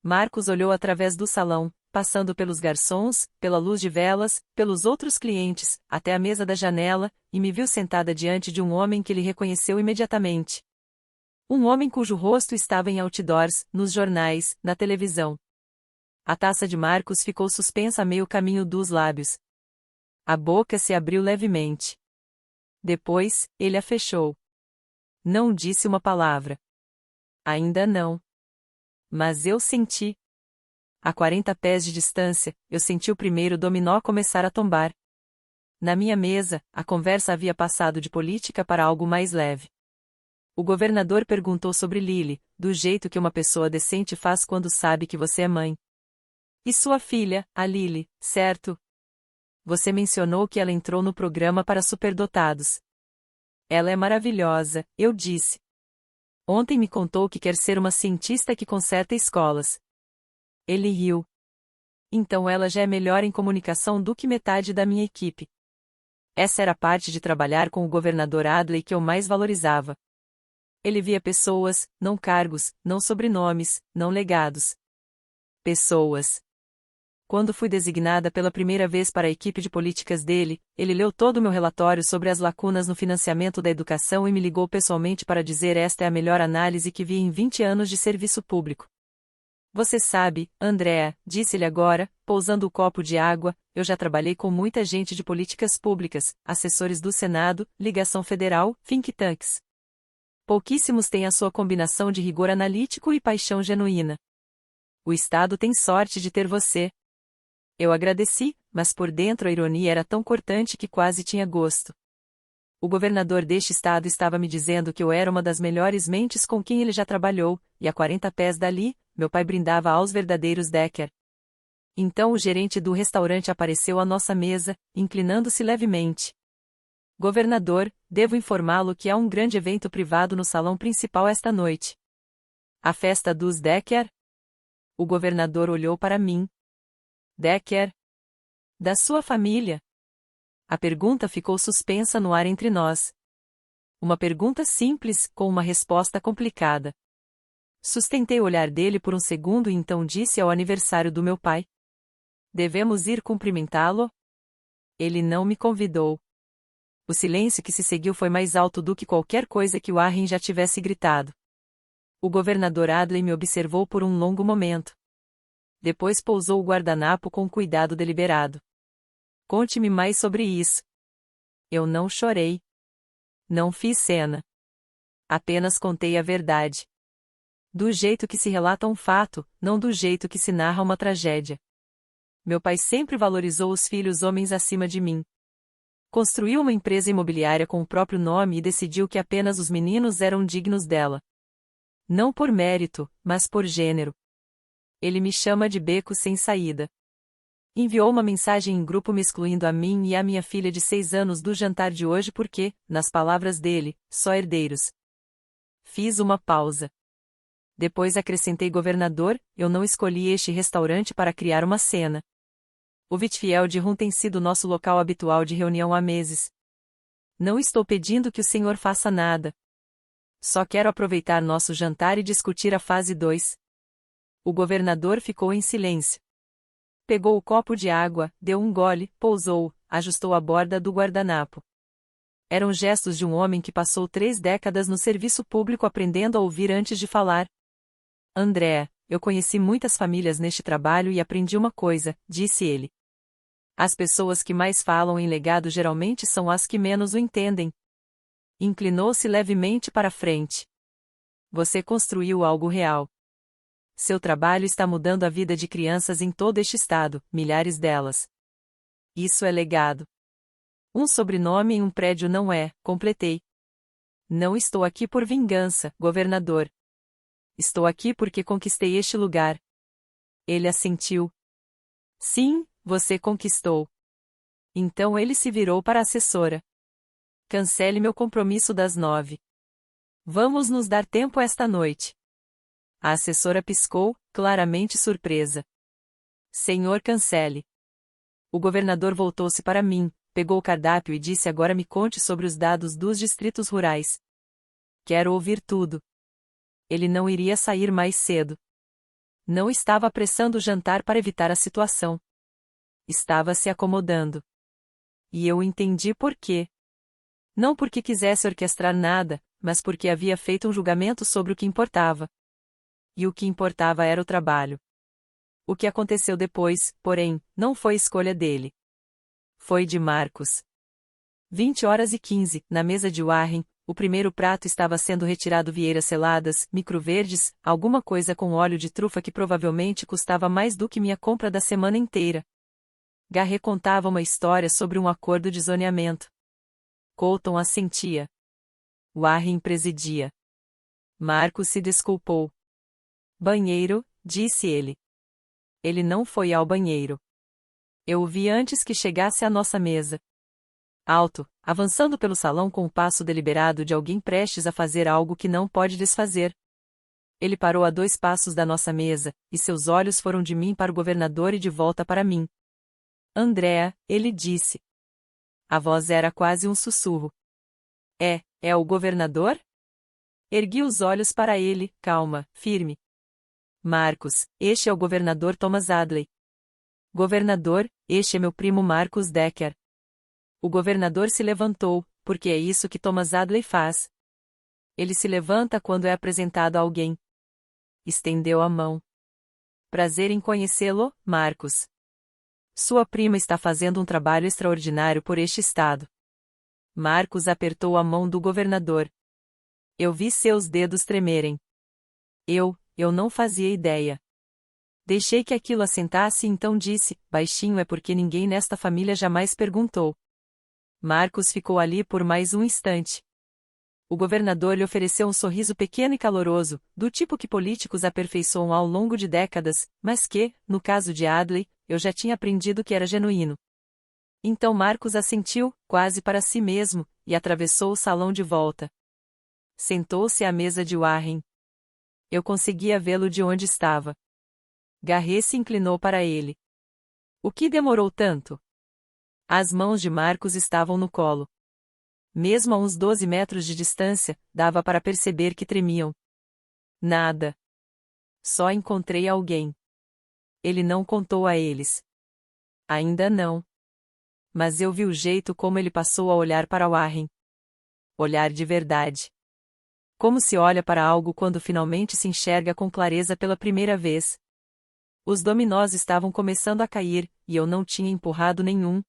Marcos olhou através do salão, passando pelos garçons, pela luz de velas, pelos outros clientes, até a mesa da janela, e me viu sentada diante de um homem que ele reconheceu imediatamente. Um homem cujo rosto estava em outdoors, nos jornais, na televisão. A taça de Marcos ficou suspensa a meio caminho dos lábios. A boca se abriu levemente. Depois, ele a fechou. Não disse uma palavra. Ainda não. Mas eu senti. A 40 pés de distância, eu senti o primeiro dominó começar a tombar. Na minha mesa, a conversa havia passado de política para algo mais leve. O governador perguntou sobre Lily, do jeito que uma pessoa decente faz quando sabe que você é mãe. E sua filha, a Lily, certo? Você mencionou que ela entrou no programa para superdotados. Ela é maravilhosa, eu disse. Ontem me contou que quer ser uma cientista que conserta escolas. Ele riu. Então ela já é melhor em comunicação do que metade da minha equipe. Essa era a parte de trabalhar com o governador Adley que eu mais valorizava. Ele via pessoas, não cargos, não sobrenomes, não legados. Pessoas. Quando fui designada pela primeira vez para a equipe de políticas dele, ele leu todo o meu relatório sobre as lacunas no financiamento da educação e me ligou pessoalmente para dizer esta é a melhor análise que vi em 20 anos de serviço público. Você sabe, Andrea, disse-lhe agora, pousando o copo de água, eu já trabalhei com muita gente de políticas públicas, assessores do Senado, ligação federal, think tanks. Pouquíssimos têm a sua combinação de rigor analítico e paixão genuína. O Estado tem sorte de ter você. Eu agradeci, mas por dentro a ironia era tão cortante que quase tinha gosto. O governador deste estado estava me dizendo que eu era uma das melhores mentes com quem ele já trabalhou, e a 40 pés dali, meu pai brindava aos verdadeiros Decker. Então o gerente do restaurante apareceu à nossa mesa, inclinando-se levemente. Governador, devo informá-lo que há um grande evento privado no salão principal esta noite. A festa dos Decker? O governador olhou para mim. Decker? Da sua família? A pergunta ficou suspensa no ar entre nós. Uma pergunta simples, com uma resposta complicada. Sustentei o olhar dele por um segundo e então disse ao aniversário do meu pai. Devemos ir cumprimentá-lo? Ele não me convidou. O silêncio que se seguiu foi mais alto do que qualquer coisa que Warren já tivesse gritado. O governador Adley me observou por um longo momento. Depois pousou o guardanapo com cuidado deliberado. Conte-me mais sobre isso. Eu não chorei. Não fiz cena. Apenas contei a verdade. Do jeito que se relata um fato, não do jeito que se narra uma tragédia. Meu pai sempre valorizou os filhos homens acima de mim. Construiu uma empresa imobiliária com o próprio nome e decidiu que apenas os meninos eram dignos dela. Não por mérito, mas por gênero. Ele me chama de beco sem saída. Enviou uma mensagem em grupo me excluindo a mim e a minha filha de 6 anos do jantar de hoje porque, nas palavras dele, só herdeiros. Fiz uma pausa. Depois acrescentei: governador, eu não escolhi este restaurante para criar uma cena. O Whitfield Rum tem sido nosso local habitual de reunião há meses. Não estou pedindo que o senhor faça nada. Só quero aproveitar nosso jantar e discutir a fase 2. O governador ficou em silêncio. Pegou o copo de água, deu um gole, pousou, ajustou a borda do guardanapo. Eram gestos de um homem que passou 3 décadas no serviço público aprendendo a ouvir antes de falar. Andrea, eu conheci muitas famílias neste trabalho e aprendi uma coisa, disse ele. As pessoas que mais falam em legado geralmente são as que menos o entendem. Inclinou-se levemente para frente. Você construiu algo real. Seu trabalho está mudando a vida de crianças em todo este estado, milhares delas. Isso é legado. Um sobrenome em um prédio não é, completei. Não estou aqui por vingança, governador. Estou aqui porque conquistei este lugar. Ele assentiu. Sim, você conquistou. Então ele se virou para a assessora. Cancele meu compromisso das 9. Vamos nos dar tempo esta noite. A assessora piscou, claramente surpresa. Senhor, cancele. O governador voltou-se para mim, pegou o cardápio e disse: agora me conte sobre os dados dos distritos rurais. Quero ouvir tudo. Ele não iria sair mais cedo. Não estava apressando o jantar para evitar a situação. Estava se acomodando. E eu entendi por quê. Não porque quisesse orquestrar nada, mas porque havia feito um julgamento sobre o que importava. E o que importava era o trabalho. O que aconteceu depois, porém, não foi escolha dele. Foi de Marcos. 20h15, na mesa de Warren, o primeiro prato estava sendo retirado: vieiras seladas, microverdes, alguma coisa com óleo de trufa que provavelmente custava mais do que minha compra da semana inteira. Garrett contava uma história sobre um acordo de zoneamento. Colton assentia. Warren presidia. Marcos se desculpou. Banheiro, disse ele. Ele não foi ao banheiro. Eu o vi antes que chegasse à nossa mesa. Alto, avançando pelo salão com o passo deliberado de alguém prestes a fazer algo que não pode desfazer. Ele parou a 2 passos da nossa mesa, e seus olhos foram de mim para o governador e de volta para mim. Andrea, ele disse. A voz era quase um sussurro. É o governador? Ergui os olhos para ele, calma, firme. Marcos, este é o governador Thomas Adley. Governador, este é meu primo Marcus Decker. O governador se levantou, porque é isso que Thomas Adley faz. Ele se levanta quando é apresentado a alguém. Estendeu a mão. Prazer em conhecê-lo, Marcos. Sua prima está fazendo um trabalho extraordinário por este estado. Marcos apertou a mão do governador. Eu vi seus dedos tremerem. Eu não fazia ideia. Deixei que aquilo assentasse e então disse, baixinho: é porque ninguém nesta família jamais perguntou. Marcos ficou ali por mais um instante. O governador lhe ofereceu um sorriso pequeno e caloroso, do tipo que políticos aperfeiçoam ao longo de décadas, mas que, no caso de Adley, eu já tinha aprendido que era genuíno. Então Marcos assentiu, quase para si mesmo, e atravessou o salão de volta. Sentou-se à mesa de Warren. Eu conseguia vê-lo de onde estava. Garrett se inclinou para ele. O que demorou tanto? As mãos de Marcos estavam no colo. Mesmo a uns 12 metros de distância, dava para perceber que tremiam. Nada. Só encontrei alguém. Ele não contou a eles. Ainda não. Mas eu vi o jeito como ele passou a olhar para Warren. Olhar de verdade. Como se olha para algo quando finalmente se enxerga com clareza pela primeira vez. Os dominós estavam começando a cair, e eu não tinha empurrado nenhum.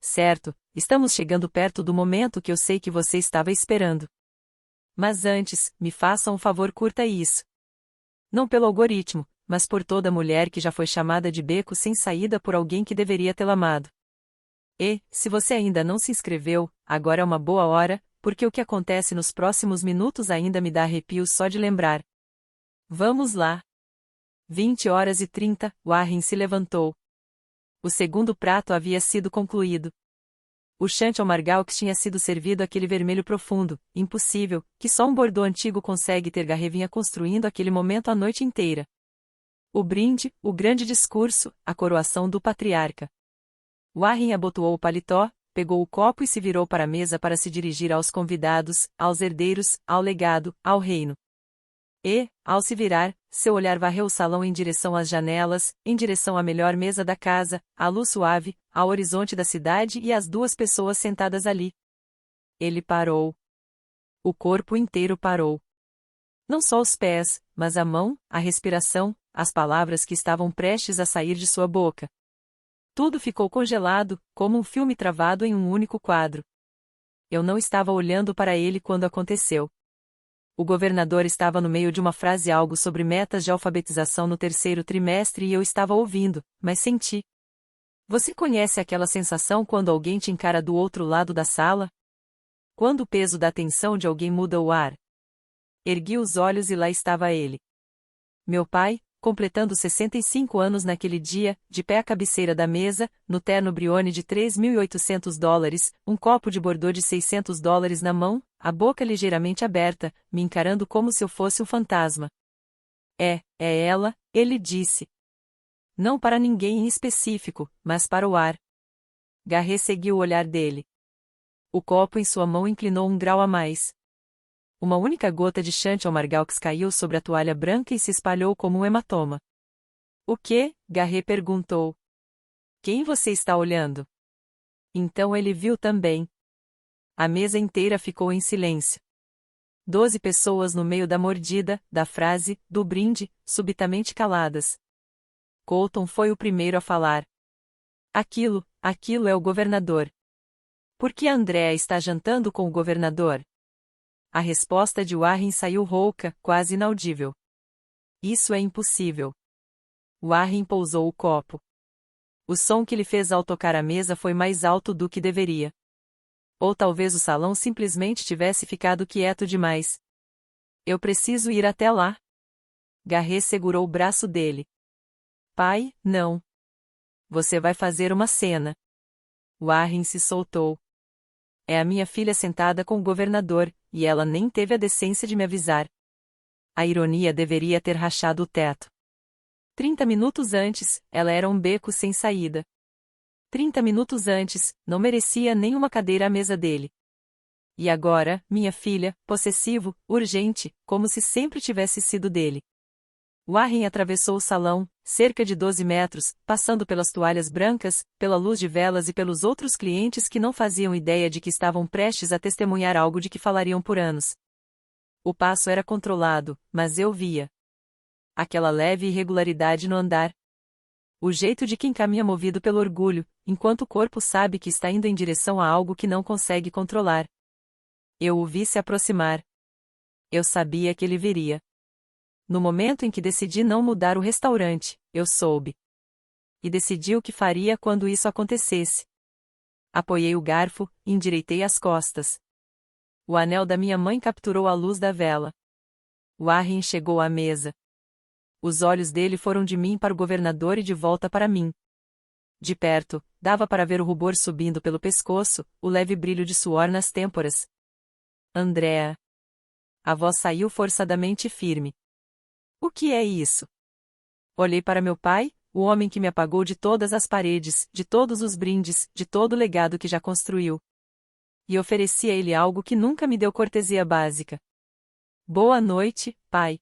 Certo, estamos chegando perto do momento que eu sei que você estava esperando. Mas antes, me faça um favor: curta isso. Não pelo algoritmo, mas por toda mulher que já foi chamada de beco sem saída por alguém que deveria tê-la amado. E, se você ainda não se inscreveu, agora é uma boa hora, porque o que acontece nos próximos minutos ainda me dá arrepios só de lembrar. Vamos lá. 20h30, Warren se levantou. O segundo prato havia sido concluído. O chantilly margalx tinha sido servido aquele vermelho profundo, impossível, que só um Bordeaux antigo consegue ter. Garret vinha construindo aquele momento a noite inteira. O brinde, o grande discurso, a coroação do patriarca. Warren abotoou o paletó, pegou o copo e se virou para a mesa para se dirigir aos convidados, aos herdeiros, ao legado, ao reino. E, ao se virar, seu olhar varreu o salão em direção às janelas, em direção à melhor mesa da casa, à luz suave, ao horizonte da cidade e às duas pessoas sentadas ali. Ele parou. O corpo inteiro parou. Não só os pés, mas a mão, a respiração, as palavras que estavam prestes a sair de sua boca. Tudo ficou congelado, como um filme travado em um único quadro. Eu não estava olhando para ele quando aconteceu. O governador estava no meio de uma frase, algo sobre metas de alfabetização no terceiro trimestre, e eu estava ouvindo, mas senti. Você conhece aquela sensação quando alguém te encara do outro lado da sala? Quando o peso da atenção de alguém muda o ar. Ergui os olhos e lá estava ele. Meu pai, completando 65 anos naquele dia, de pé à cabeceira da mesa, no terno Brioni de $3.800, um copo de Bordeaux de $600 na mão, a boca ligeiramente aberta, me encarando como se eu fosse um fantasma. É ela, ele disse. Não para ninguém em específico, mas para o ar. Garret seguiu o olhar dele. O copo em sua mão inclinou um grau a mais. Uma única gota de chantilly margalx caiu sobre a toalha branca e se espalhou como um hematoma. O que? Garret perguntou. Quem você está olhando? Então ele viu também. A mesa inteira ficou em silêncio. 12 pessoas no meio da mordida, da frase, do brinde, subitamente caladas. Colton foi o primeiro a falar. Aquilo é o governador. Por que Andrea está jantando com o governador? A resposta de Warren saiu rouca, quase inaudível. Isso é impossível. Warren pousou o copo. O som que ele fez ao tocar a mesa foi mais alto do que deveria. Ou talvez o salão simplesmente tivesse ficado quieto demais. Eu preciso ir até lá. Garret segurou o braço dele. Pai, não. Você vai fazer uma cena. Warren se soltou. É a minha filha sentada com o governador, e ela nem teve a decência de me avisar. A ironia deveria ter rachado o teto. 30 minutos antes, ela era um beco sem saída. 30 minutos antes, não merecia nenhuma cadeira à mesa dele. E agora, minha filha, possessivo, urgente, como se sempre tivesse sido dele. Warren atravessou o salão, cerca de 12 metros, passando pelas toalhas brancas, pela luz de velas e pelos outros clientes que não faziam ideia de que estavam prestes a testemunhar algo de que falariam por anos. O passo era controlado, mas eu via aquela leve irregularidade no andar. O jeito de quem caminha movido pelo orgulho, enquanto o corpo sabe que está indo em direção a algo que não consegue controlar. Eu o vi se aproximar. Eu sabia que ele viria. No momento em que decidi não mudar o restaurante, eu soube. E decidi o que faria quando isso acontecesse. Apoiei o garfo, endireitei as costas. O anel da minha mãe capturou a luz da vela. Warren chegou à mesa. Os olhos dele foram de mim para o governador e de volta para mim. De perto, dava para ver o rubor subindo pelo pescoço, o leve brilho de suor nas têmporas. Andrea. A voz saiu forçadamente firme. O que é isso? Olhei para meu pai, o homem que me apagou de todas as paredes, de todos os brindes, de todo o legado que já construiu. E ofereci a ele algo que nunca me deu cortesia básica. Boa noite, pai.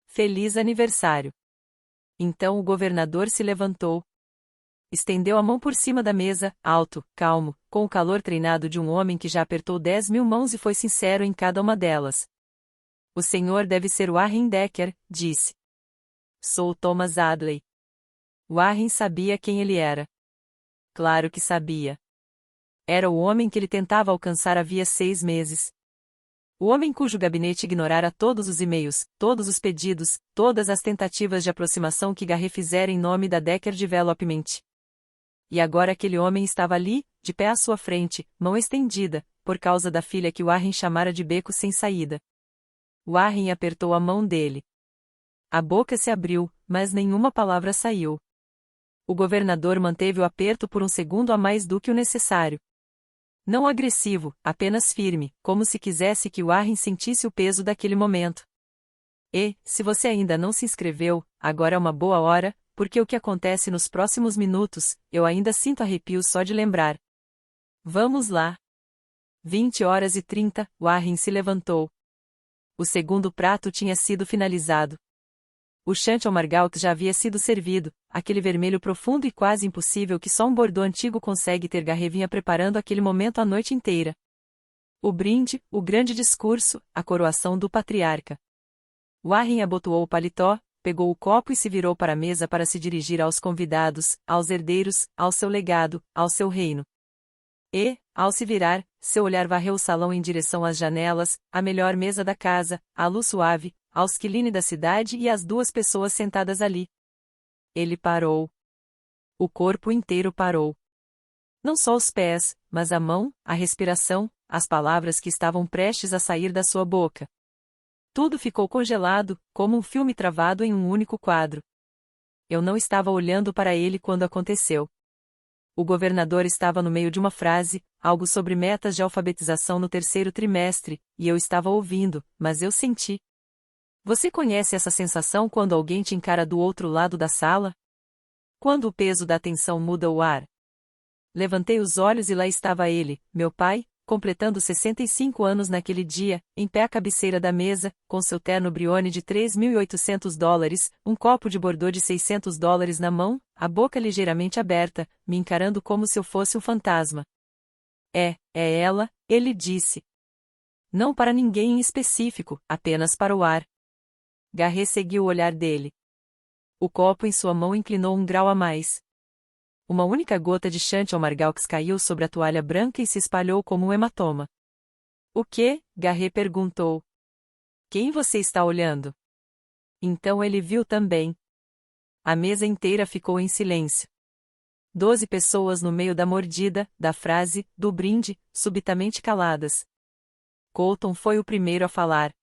Feliz aniversário. Então o governador se levantou. Estendeu a mão por cima da mesa, alto, calmo, com o calor treinado de um homem que já apertou 10.000 mãos e foi sincero em cada uma delas. O senhor deve ser Warren Decker, disse. Sou Thomas Adley. Warren sabia quem ele era. Claro que sabia. Era o homem que ele tentava alcançar havia 6 meses. O homem cujo gabinete ignorara todos os e-mails, todos os pedidos, todas as tentativas de aproximação que Garret fizera em nome da Decker Development. E agora aquele homem estava ali, de pé à sua frente, mão estendida, por causa da filha que Warren chamara de beco sem saída. Warren apertou a mão dele. A boca se abriu, mas nenhuma palavra saiu. O governador manteve o aperto por um segundo a mais do que o necessário. Não agressivo, apenas firme, como se quisesse que Warren sentisse o peso daquele momento. E, se você ainda não se inscreveu, agora é uma boa hora, porque o que acontece nos próximos minutos, eu ainda sinto arrepios só de lembrar. Vamos lá. 20h30, Warren se levantou. O segundo prato tinha sido finalizado. O chantilly margaux já havia sido servido, aquele vermelho profundo e quase impossível que só um Bordeaux antigo consegue ter. Garret vinha preparando aquele momento a noite inteira. O brinde, o grande discurso, a coroação do patriarca. Warren abotoou o paletó, pegou o copo e se virou para a mesa para se dirigir aos convidados, aos herdeiros, ao seu legado, ao seu reino. E, ao se virar, seu olhar varreu o salão em direção às janelas, à melhor mesa da casa, à luz suave, aos quiline da cidade e às duas pessoas sentadas ali. Ele parou. O corpo inteiro parou. Não só os pés, mas a mão, a respiração, as palavras que estavam prestes a sair da sua boca. Tudo ficou congelado, como um filme travado em um único quadro. Eu não estava olhando para ele quando aconteceu. O governador estava no meio de uma frase, algo sobre metas de alfabetização no terceiro trimestre, e eu estava ouvindo, mas eu senti. Você conhece essa sensação quando alguém te encara do outro lado da sala? Quando o peso da atenção muda o ar. Levantei os olhos e lá estava ele, meu pai, completando 65 anos naquele dia, em pé à cabeceira da mesa, com seu terno Brioni de $3.800, um copo de Bordeaux de $600 na mão, a boca ligeiramente aberta, me encarando como se eu fosse um fantasma. É ela, ele disse. Não para ninguém em específico, apenas para o ar. Garret seguiu o olhar dele. O copo em sua mão inclinou um grau a mais. Uma única gota de chantilly margaux caiu sobre a toalha branca e se espalhou como um hematoma. O que? Garret perguntou. Quem você está olhando? Então ele viu também. A mesa inteira ficou em silêncio. 12 pessoas no meio da mordida, da frase, do brinde, subitamente caladas. Colton foi o primeiro a falar.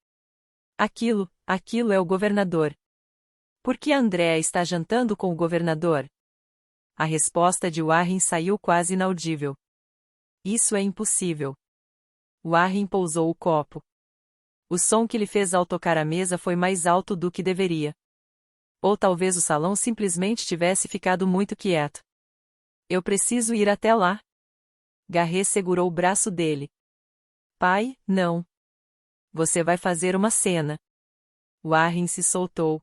Aquilo é o governador. Por que Andrea está jantando com o governador? A resposta de Warren saiu quase inaudível. Isso é impossível. Warren pousou o copo. O som que ele fez ao tocar a mesa foi mais alto do que deveria. Ou talvez o salão simplesmente tivesse ficado muito quieto. Eu preciso ir até lá. Garret segurou o braço dele. Pai, não. Você vai fazer uma cena. Warren se soltou.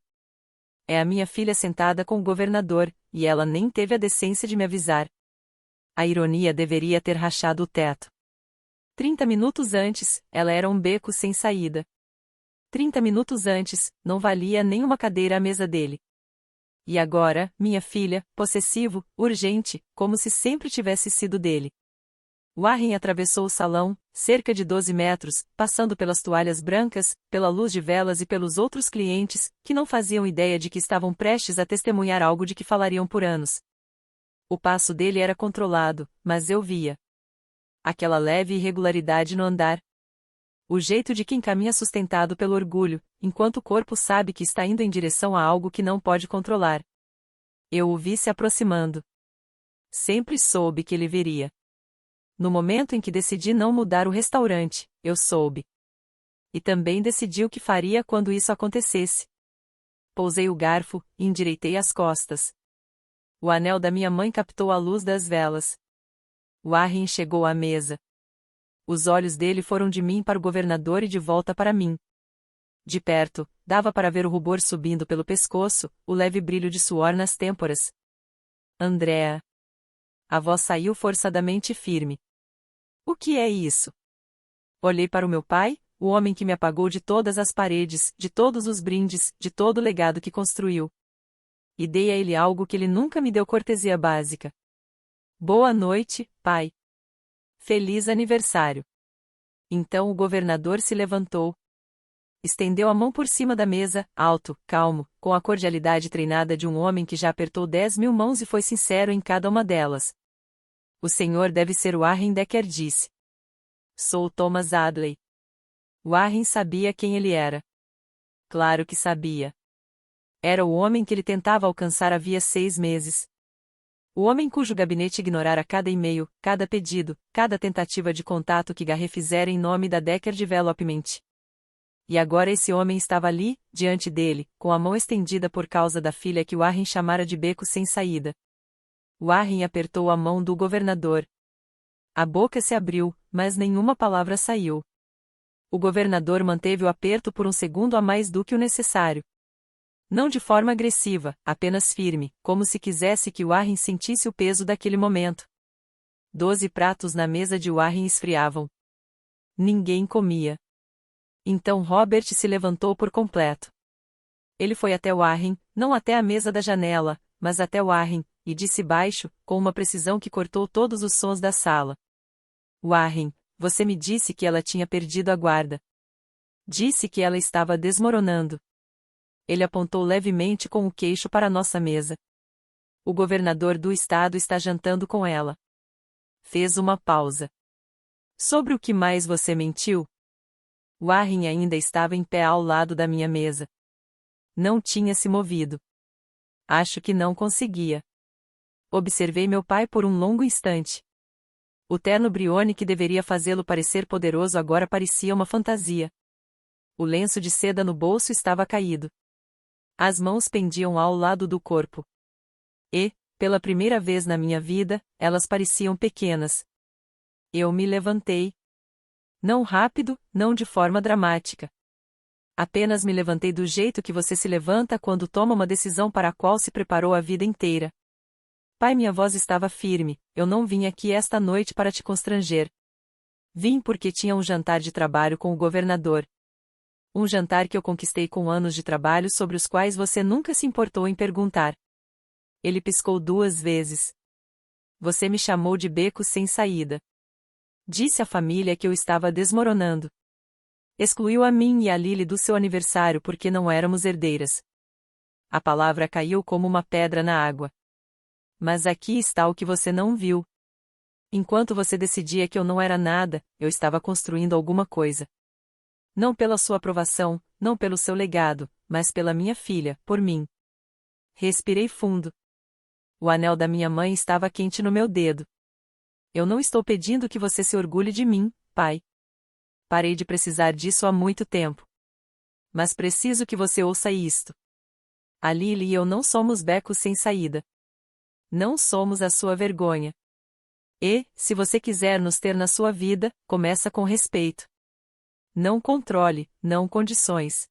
É a minha filha sentada com o governador, e ela nem teve a decência de me avisar. A ironia deveria ter rachado o teto. 30 minutos antes, ela era um beco sem saída. 30 minutos antes, não valia nem uma cadeira à mesa dele. E agora, minha filha, possessivo, urgente, como se sempre tivesse sido dele. Warren atravessou o salão, cerca de 12 metros, passando pelas toalhas brancas, pela luz de velas e pelos outros clientes, que não faziam ideia de que estavam prestes a testemunhar algo de que falariam por anos. O passo dele era controlado, mas eu via aquela leve irregularidade no andar. O jeito de quem caminha sustentado pelo orgulho, enquanto o corpo sabe que está indo em direção a algo que não pode controlar. Eu o vi se aproximando. Sempre soube que ele viria. No momento em que decidi não mudar o restaurante, eu soube. E também decidi o que faria quando isso acontecesse. Pousei o garfo e endireitei as costas. O anel da minha mãe captou a luz das velas. Warren chegou à mesa. Os olhos dele foram de mim para o governador e de volta para mim. De perto, dava para ver o rubor subindo pelo pescoço, o leve brilho de suor nas têmporas. Andrea. A voz saiu forçadamente firme. O que é isso? Olhei para o meu pai, o homem que me apagou de todas as paredes, de todos os brindes, de todo o legado que construiu. E dei a ele algo que ele nunca me deu: cortesia básica. Boa noite, pai. Feliz aniversário. Então o governador se levantou. Estendeu a mão por cima da mesa, alto, calmo, com a cordialidade treinada de um homem que já apertou 10.000 mãos e foi sincero em cada uma delas. O senhor deve ser Warren Decker, disse. Sou Thomas Adley. Warren sabia quem ele era. Claro que sabia. Era o homem que ele tentava alcançar havia 6 meses. O homem cujo gabinete ignorara cada e-mail, cada pedido, cada tentativa de contato que Garret fizera em nome da Decker Development. E agora esse homem estava ali, diante dele, com a mão estendida por causa da filha que Warren chamara de beco sem saída. Warren apertou a mão do governador. A boca se abriu, mas nenhuma palavra saiu. O governador manteve o aperto por um segundo a mais do que o necessário. Não de forma agressiva, apenas firme, como se quisesse que Warren sentisse o peso daquele momento. 12 pratos na mesa de Warren esfriavam. Ninguém comia. Então Robert se levantou por completo. Ele foi até Warren, não até a mesa da janela, mas até Warren, e disse baixo, com uma precisão que cortou todos os sons da sala. Warren, você me disse que ela tinha perdido a guarda. Disse que ela estava desmoronando. Ele apontou levemente com o queixo para nossa mesa. O governador do estado está jantando com ela. Fez uma pausa. Sobre o que mais você mentiu? Warren ainda estava em pé ao lado da minha mesa. Não tinha se movido. Acho que não conseguia. Observei meu pai por um longo instante. O terno Brioni que deveria fazê-lo parecer poderoso agora parecia uma fantasia. O lenço de seda no bolso estava caído. As mãos pendiam ao lado do corpo. E, pela primeira vez na minha vida, elas pareciam pequenas. Eu me levantei. Não rápido, não de forma dramática. Apenas me levantei do jeito que você se levanta quando toma uma decisão para a qual se preparou a vida inteira. Pai, minha voz estava firme, eu não vim aqui esta noite para te constranger. Vim porque tinha um jantar de trabalho com o governador. Um jantar que eu conquistei com anos de trabalho sobre os quais você nunca se importou em perguntar. Ele piscou 2 vezes. Você me chamou de beco sem saída. Disse à família que eu estava desmoronando. Excluiu a mim e a Lily do seu aniversário porque não éramos herdeiras. A palavra caiu como uma pedra na água. Mas aqui está o que você não viu. Enquanto você decidia que eu não era nada, eu estava construindo alguma coisa. Não pela sua aprovação, não pelo seu legado, mas pela minha filha, por mim. Respirei fundo. O anel da minha mãe estava quente no meu dedo. Eu não estou pedindo que você se orgulhe de mim, pai. Parei de precisar disso há muito tempo. Mas preciso que você ouça isto. A Lily e eu não somos becos sem saída. Não somos a sua vergonha. E, se você quiser nos ter na sua vida, começa com respeito. Não controle, não condições.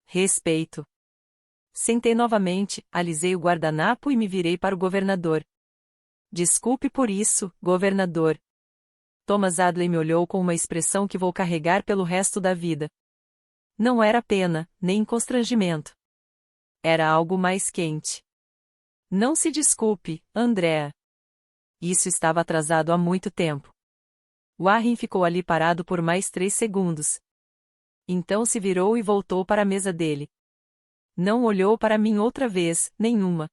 Respeito. Sentei novamente, alisei o guardanapo e me virei para o governador. Desculpe por isso, governador. Thomas Adley me olhou com uma expressão que vou carregar pelo resto da vida. Não era pena, nem constrangimento. Era algo mais quente. Não se desculpe, Andrea. Isso estava atrasado há muito tempo. Warren ficou ali parado por mais 3 segundos. Então se virou e voltou para a mesa dele. Não olhou para mim outra vez, nenhuma.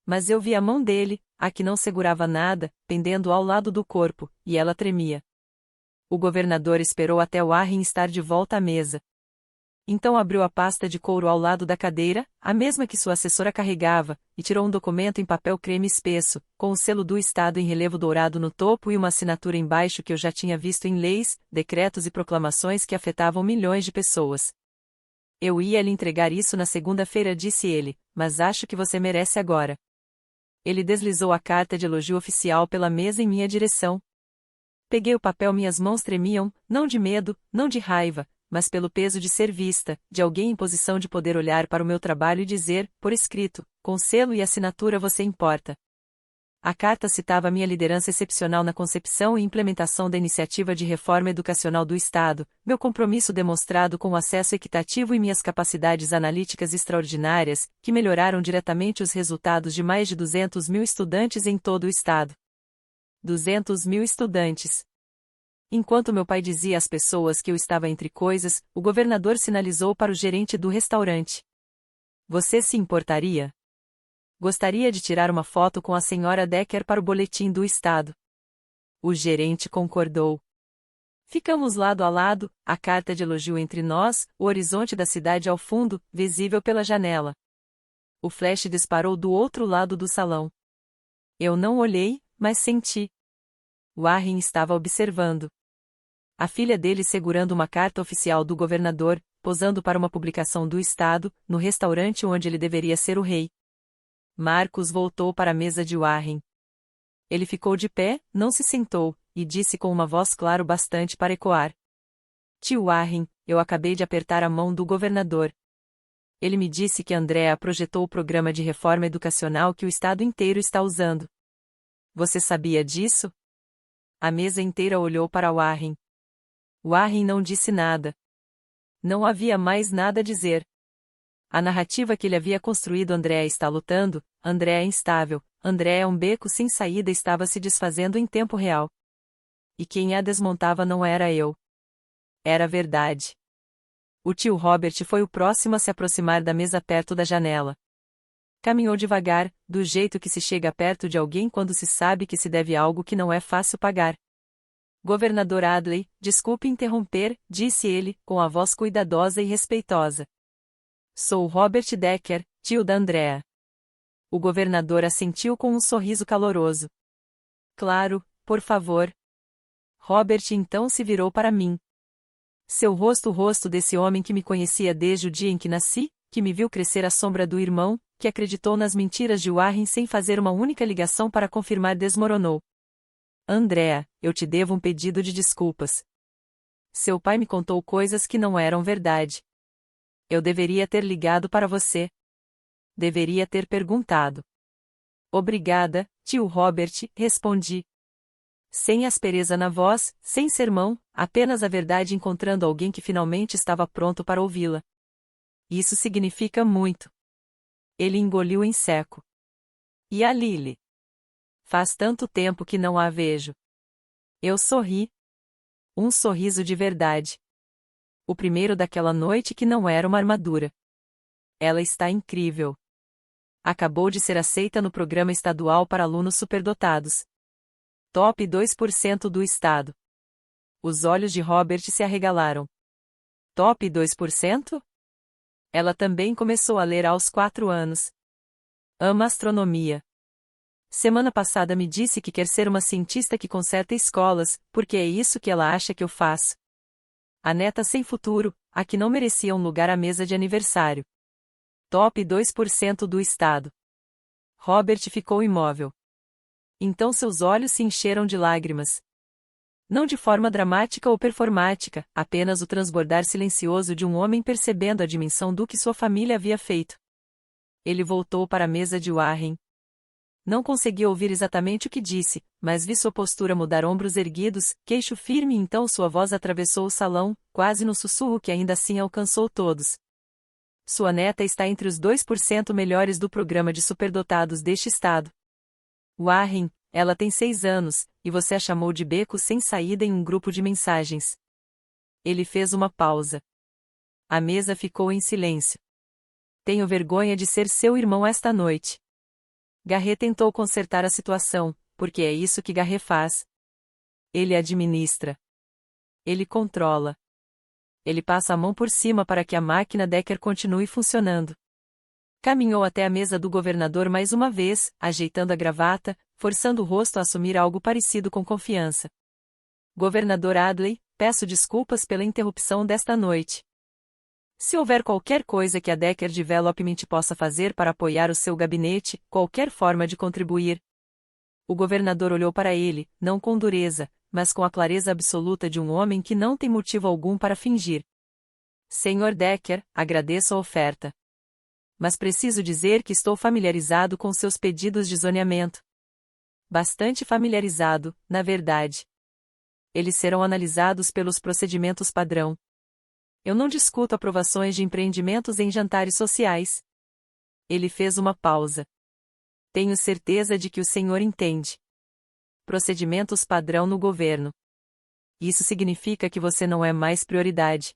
Mas eu vi a mão dele, a que não segurava nada, pendendo ao lado do corpo, e ela tremia. O governador esperou até Warren estar de volta à mesa. Então abriu a pasta de couro ao lado da cadeira, a mesma que sua assessora carregava, e tirou um documento em papel creme espesso, com o selo do Estado em relevo dourado no topo e uma assinatura embaixo que eu já tinha visto em leis, decretos e proclamações que afetavam milhões de pessoas. Eu ia lhe entregar isso na segunda-feira, disse ele, mas acho que você merece agora. Ele deslizou a carta de elogio oficial pela mesa em minha direção. Peguei o papel, minhas mãos tremiam, não de medo, não de raiva, mas pelo peso de ser vista, de alguém em posição de poder olhar para o meu trabalho e dizer, por escrito, com selo e assinatura, você importa. A carta citava minha liderança excepcional na concepção e implementação da iniciativa de reforma educacional do Estado, meu compromisso demonstrado com o acesso equitativo e minhas capacidades analíticas extraordinárias, que melhoraram diretamente os resultados de mais de 200 mil estudantes em todo o Estado. 200 mil estudantes. Enquanto meu pai dizia às pessoas que eu estava entre coisas, o governador sinalizou para o gerente do restaurante. Você se importaria? Gostaria de tirar uma foto com a senhora Decker para o boletim do Estado. O gerente concordou. Ficamos lado a lado, a carta de elogio entre nós, o horizonte da cidade ao fundo, visível pela janela. O flash disparou do outro lado do salão. Eu não olhei, mas senti. Warren estava observando. A filha dele segurando uma carta oficial do governador, posando para uma publicação do estado, no restaurante onde ele deveria ser o rei. Marcus voltou para a mesa de Warren. Ele ficou de pé, não se sentou, e disse com uma voz claro bastante para ecoar. Tio Warren, eu acabei de apertar a mão do governador. Ele me disse que Andrea projetou o programa de reforma educacional que o estado inteiro está usando. Você sabia disso? A mesa inteira olhou para Warren. Warren não disse nada. Não havia mais nada a dizer. A narrativa que ele havia construído Andrea está lutando, Andrea é instável, Andrea é um beco sem saída estava se desfazendo em tempo real. E quem a desmontava não era eu. Era verdade. O tio Robert foi o próximo a se aproximar da mesa perto da janela. Caminhou devagar, do jeito que se chega perto de alguém quando se sabe que se deve algo que não é fácil pagar. Governador Adley, desculpe interromper, disse ele, com a voz cuidadosa e respeitosa. Sou Robert Decker, tio da Andrea. O governador assentiu com um sorriso caloroso. Claro, por favor. Robert então se virou para mim. Seu rosto, o rosto desse homem que me conhecia desde o dia em que nasci, que me viu crescer à sombra do irmão, que acreditou nas mentiras de Warren sem fazer uma única ligação para confirmar, desmoronou. Andrea, eu te devo um pedido de desculpas. Seu pai me contou coisas que não eram verdade. Eu deveria ter ligado para você. Deveria ter perguntado. Obrigada, tio Robert, respondi. Sem aspereza na voz, sem sermão, apenas a verdade, encontrando alguém que finalmente estava pronto para ouvi-la. Isso significa muito. Ele engoliu em seco. E a Lily? Faz tanto tempo que não a vejo. Eu sorri. Um sorriso de verdade. O primeiro daquela noite que não era uma armadura. Ela está incrível. Acabou de ser aceita no programa estadual para alunos superdotados. Top 2% do estado. Os olhos de Robert se arregalaram. Top 2%? Ela também começou a ler aos 4 anos. Ama astronomia. Semana passada me disse que quer ser uma cientista que conserta escolas, porque é isso que ela acha que eu faço. A neta sem futuro, a que não merecia um lugar à mesa de aniversário. Top 2% do estado. Robert ficou imóvel. Então seus olhos se encheram de lágrimas. Não de forma dramática ou performática, apenas o transbordar silencioso de um homem percebendo a dimensão do que sua família havia feito. Ele voltou para a mesa de Warren. Não consegui ouvir exatamente o que disse, mas vi sua postura mudar, ombros erguidos, queixo firme, e então sua voz atravessou o salão, quase no sussurro que ainda assim alcançou todos. Sua neta está entre os 2% melhores do programa de superdotados deste estado. Warren, ela tem 6 anos, e você a chamou de beco sem saída em um grupo de mensagens. Ele fez uma pausa. A mesa ficou em silêncio. Tenho vergonha de ser seu irmão esta noite. Garret tentou consertar a situação, porque é isso que Garret faz. Ele administra. Ele controla. Ele passa a mão por cima para que a máquina Decker continue funcionando. Caminhou até a mesa do governador mais uma vez, ajeitando a gravata, forçando o rosto a assumir algo parecido com confiança. Governador Adley, peço desculpas pela interrupção desta noite. Se houver qualquer coisa que a Decker Development possa fazer para apoiar o seu gabinete, qualquer forma de contribuir. O governador olhou para ele, não com dureza, mas com a clareza absoluta de um homem que não tem motivo algum para fingir. Senhor Decker, agradeço a oferta. Mas preciso dizer que estou familiarizado com seus pedidos de zoneamento. Bastante familiarizado, na verdade. Eles serão analisados pelos procedimentos padrão. Eu não discuto aprovações de empreendimentos em jantares sociais. Ele fez uma pausa. Tenho certeza de que o senhor entende. Procedimentos padrão no governo. Isso significa que você não é mais prioridade.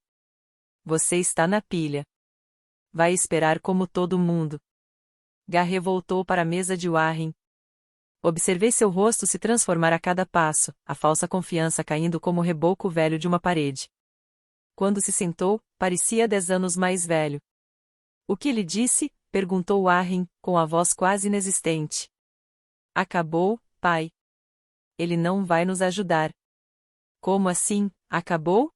Você está na pilha. Vai esperar como todo mundo. Garret voltou para a mesa de Warren. Observei seu rosto se transformar a cada passo, a falsa confiança caindo como o reboco velho de uma parede. Quando se sentou, parecia 10 anos mais velho. O que ele disse? Perguntou Warren, com a voz quase inexistente. Acabou, pai. Ele não vai nos ajudar. Como assim, acabou?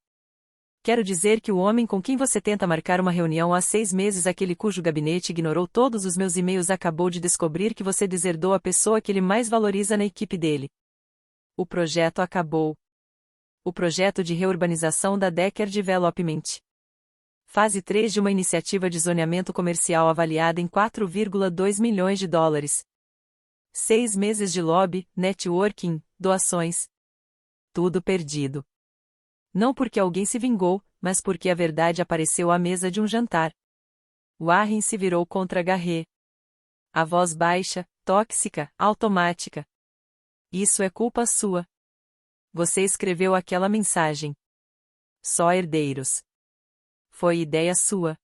Quero dizer que o homem com quem você tenta marcar uma reunião há 6 meses, aquele cujo gabinete ignorou todos os meus e-mails, acabou de descobrir que você deserdou a pessoa que ele mais valoriza na equipe dele. O projeto acabou. O projeto de reurbanização da Decker Development. Fase 3 de uma iniciativa de zoneamento comercial avaliada em 4,2 milhões de dólares. 6 meses de lobby, networking, doações. Tudo perdido. Não porque alguém se vingou, mas porque a verdade apareceu à mesa de um jantar. Warren se virou contra Garrett. A voz baixa, tóxica, automática. Isso é culpa sua. Você escreveu aquela mensagem. Só herdeiros. Foi ideia sua.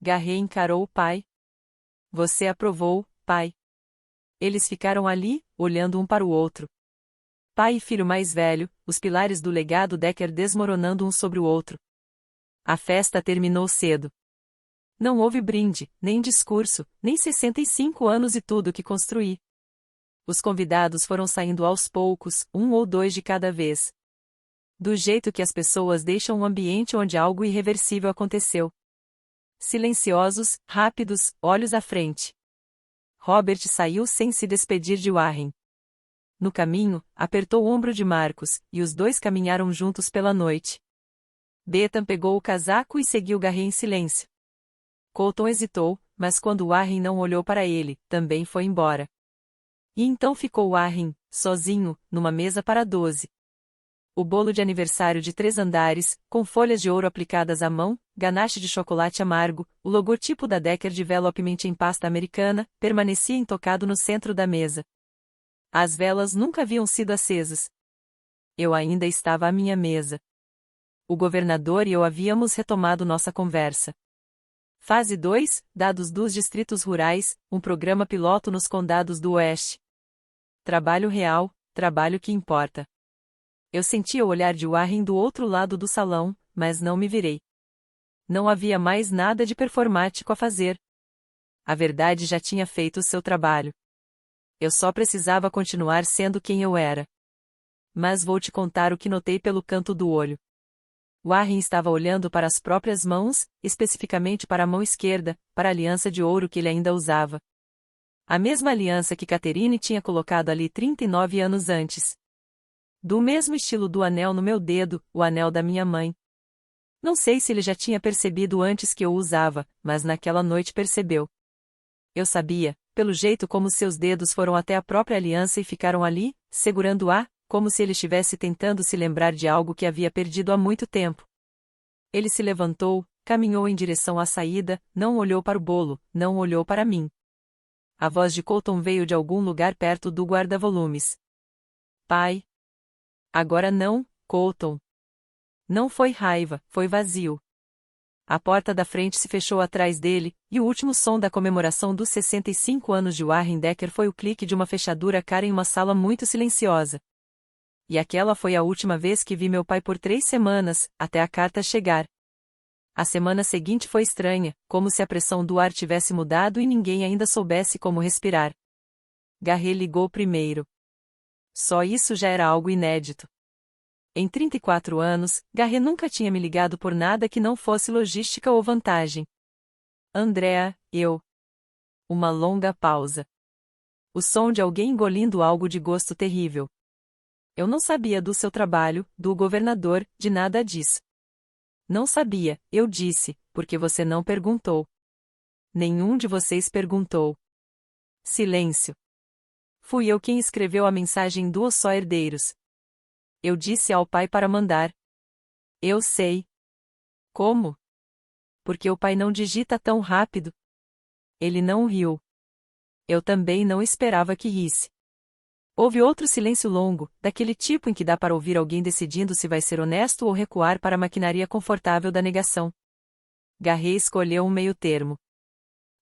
Garrett encarou o pai. Você aprovou, pai. Eles ficaram ali, olhando um para o outro. Pai e filho mais velho, os pilares do legado Decker desmoronando um sobre o outro. A festa terminou cedo. Não houve brinde, nem discurso, nem 65 anos e tudo que construí. Os convidados foram saindo aos poucos, 1 ou 2 de cada vez. Do jeito que as pessoas deixam um ambiente onde algo irreversível aconteceu. Silenciosos, rápidos, olhos à frente. Robert saiu sem se despedir de Warren. No caminho, apertou o ombro de Marcus, e os dois caminharam juntos pela noite. Bethan pegou o casaco e seguiu Garrett em silêncio. Colton hesitou, mas quando Warren não olhou para ele, também foi embora. E então ficou Warren, sozinho, numa mesa para 12. O bolo de aniversário de 3 andares, com folhas de ouro aplicadas à mão, ganache de chocolate amargo, o logotipo da Decker Development em pasta americana, permanecia intocado no centro da mesa. As velas nunca haviam sido acesas. Eu ainda estava à minha mesa. O governador e eu havíamos retomado nossa conversa. Fase 2, dados dos distritos rurais, um programa piloto nos condados do Oeste. Trabalho real, trabalho que importa. Eu sentia o olhar de Warren do outro lado do salão, mas não me virei. Não havia mais nada de performático a fazer. A verdade já tinha feito o seu trabalho. Eu só precisava continuar sendo quem eu era. Mas vou te contar o que notei pelo canto do olho. Warren estava olhando para as próprias mãos, especificamente para a mão esquerda, para a aliança de ouro que ele ainda usava. A mesma aliança que Catherine tinha colocado ali 39 anos antes. Do mesmo estilo do anel no meu dedo, o anel da minha mãe. Não sei se ele já tinha percebido antes que eu o usava, mas naquela noite percebeu. Eu sabia, pelo jeito como seus dedos foram até a própria aliança e ficaram ali, segurando-a, como se ele estivesse tentando se lembrar de algo que havia perdido há muito tempo. Ele se levantou, caminhou em direção à saída, não olhou para o bolo, não olhou para mim. A voz de Colton veio de algum lugar perto do guarda-volumes. Pai. Agora não, Colton. Não foi raiva, foi vazio. A porta da frente se fechou atrás dele, e o último som da comemoração dos 65 anos de Warren Decker foi o clique de uma fechadura cara em uma sala muito silenciosa. E aquela foi a última vez que vi meu pai por 3 semanas, até a carta chegar. A semana seguinte foi estranha, como se a pressão do ar tivesse mudado e ninguém ainda soubesse como respirar. Garrett ligou primeiro. Só isso já era algo inédito. Em 34 anos, Garrett nunca tinha me ligado por nada que não fosse logística ou vantagem. Andrea, eu. Uma longa pausa. O som de alguém engolindo algo de gosto terrível. Eu não sabia do seu trabalho, do governador, de nada disso. Não sabia, eu disse, porque você não perguntou. Nenhum de vocês perguntou. Silêncio. Fui eu quem escreveu a mensagem dos só herdeiros. Eu disse ao pai para mandar. Eu sei. Como? Porque o pai não digita tão rápido. Ele não riu. Eu também não esperava que risse. Houve outro silêncio longo, daquele tipo em que dá para ouvir alguém decidindo se vai ser honesto ou recuar para a maquinaria confortável da negação. Garrett escolheu um meio-termo.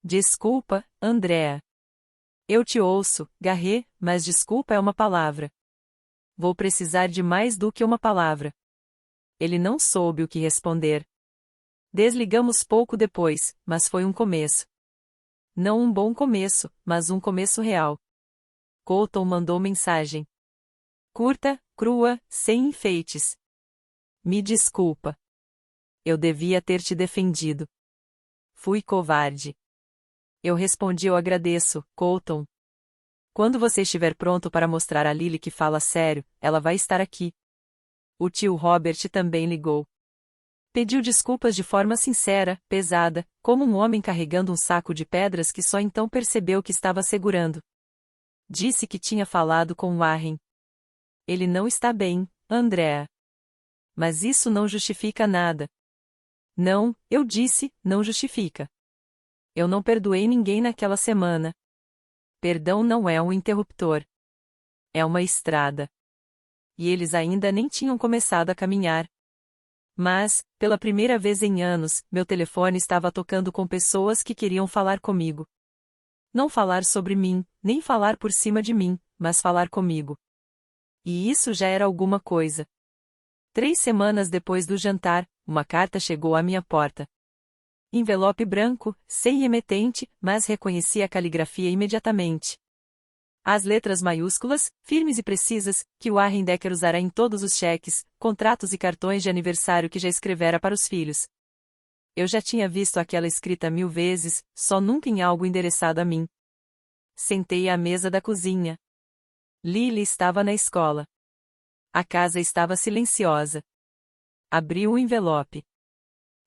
Desculpa, Andrea. Eu te ouço, Garrett, mas desculpa é uma palavra. Vou precisar de mais do que uma palavra. Ele não soube o que responder. Desligamos pouco depois, mas foi um começo. Não um bom começo, mas um começo real. Colton mandou mensagem. Curta, crua, sem enfeites. Me desculpa. Eu devia ter te defendido. Fui covarde. Eu respondi: eu agradeço, Colton. Quando você estiver pronto para mostrar a Lily que fala sério, ela vai estar aqui. O tio Robert também ligou. Pediu desculpas de forma sincera, pesada, como um homem carregando um saco de pedras que só então percebeu que estava segurando. Disse que tinha falado com Warren. Ele não está bem, Andrea. Mas isso não justifica nada. Não, eu disse, não justifica. Eu não perdoei ninguém naquela semana. Perdão não é um interruptor. É uma estrada. E eles ainda nem tinham começado a caminhar. Mas, pela primeira vez em anos, meu telefone estava tocando com pessoas que queriam falar comigo. Não falar sobre mim, nem falar por cima de mim, mas falar comigo. E isso já era alguma coisa. 3 semanas depois do jantar, uma carta chegou à minha porta. Envelope branco, sem remetente, mas reconheci a caligrafia imediatamente. As letras maiúsculas, firmes e precisas, que Warren Decker usará em todos os cheques, contratos e cartões de aniversário que já escrevera para os filhos. Eu já tinha visto aquela escrita 1000 vezes, só nunca em algo endereçado a mim. Sentei à mesa da cozinha. Lily estava na escola. A casa estava silenciosa. Abri o envelope.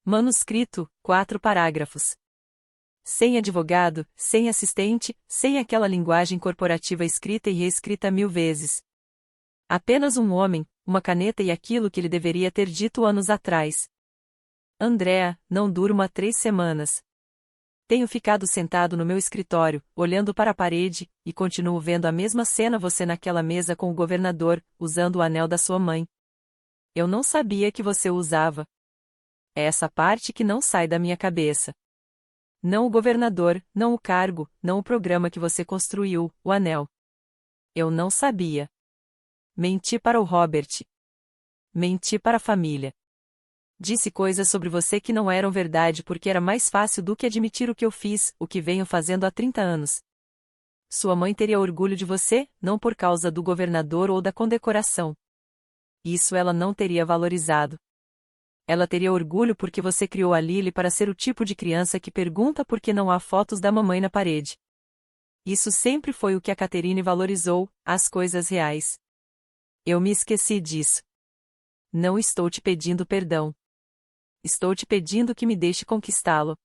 Manuscrito, 4 parágrafos. Sem advogado, sem assistente, sem aquela linguagem corporativa escrita e reescrita 1000 vezes. Apenas um homem, uma caneta e aquilo que ele deveria ter dito anos atrás. Andrea, não durmo há 3 semanas. Tenho ficado sentado no meu escritório, olhando para a parede, e continuo vendo a mesma cena: você naquela mesa com o governador, usando o anel da sua mãe. Eu não sabia que você o usava. É essa parte que não sai da minha cabeça. Não o governador, não o cargo, não o programa que você construiu, o anel. Eu não sabia. Menti para o Robert. Menti para a família. Disse coisas sobre você que não eram verdade porque era mais fácil do que admitir o que eu fiz, o que venho fazendo há 30 anos. Sua mãe teria orgulho de você, não por causa do governador ou da condecoração. Isso ela não teria valorizado. Ela teria orgulho porque você criou a Lily para ser o tipo de criança que pergunta por que não há fotos da mamãe na parede. Isso sempre foi o que a Catherine valorizou, as coisas reais. Eu me esqueci disso. Não estou te pedindo perdão. Estou te pedindo que me deixe conquistá-lo.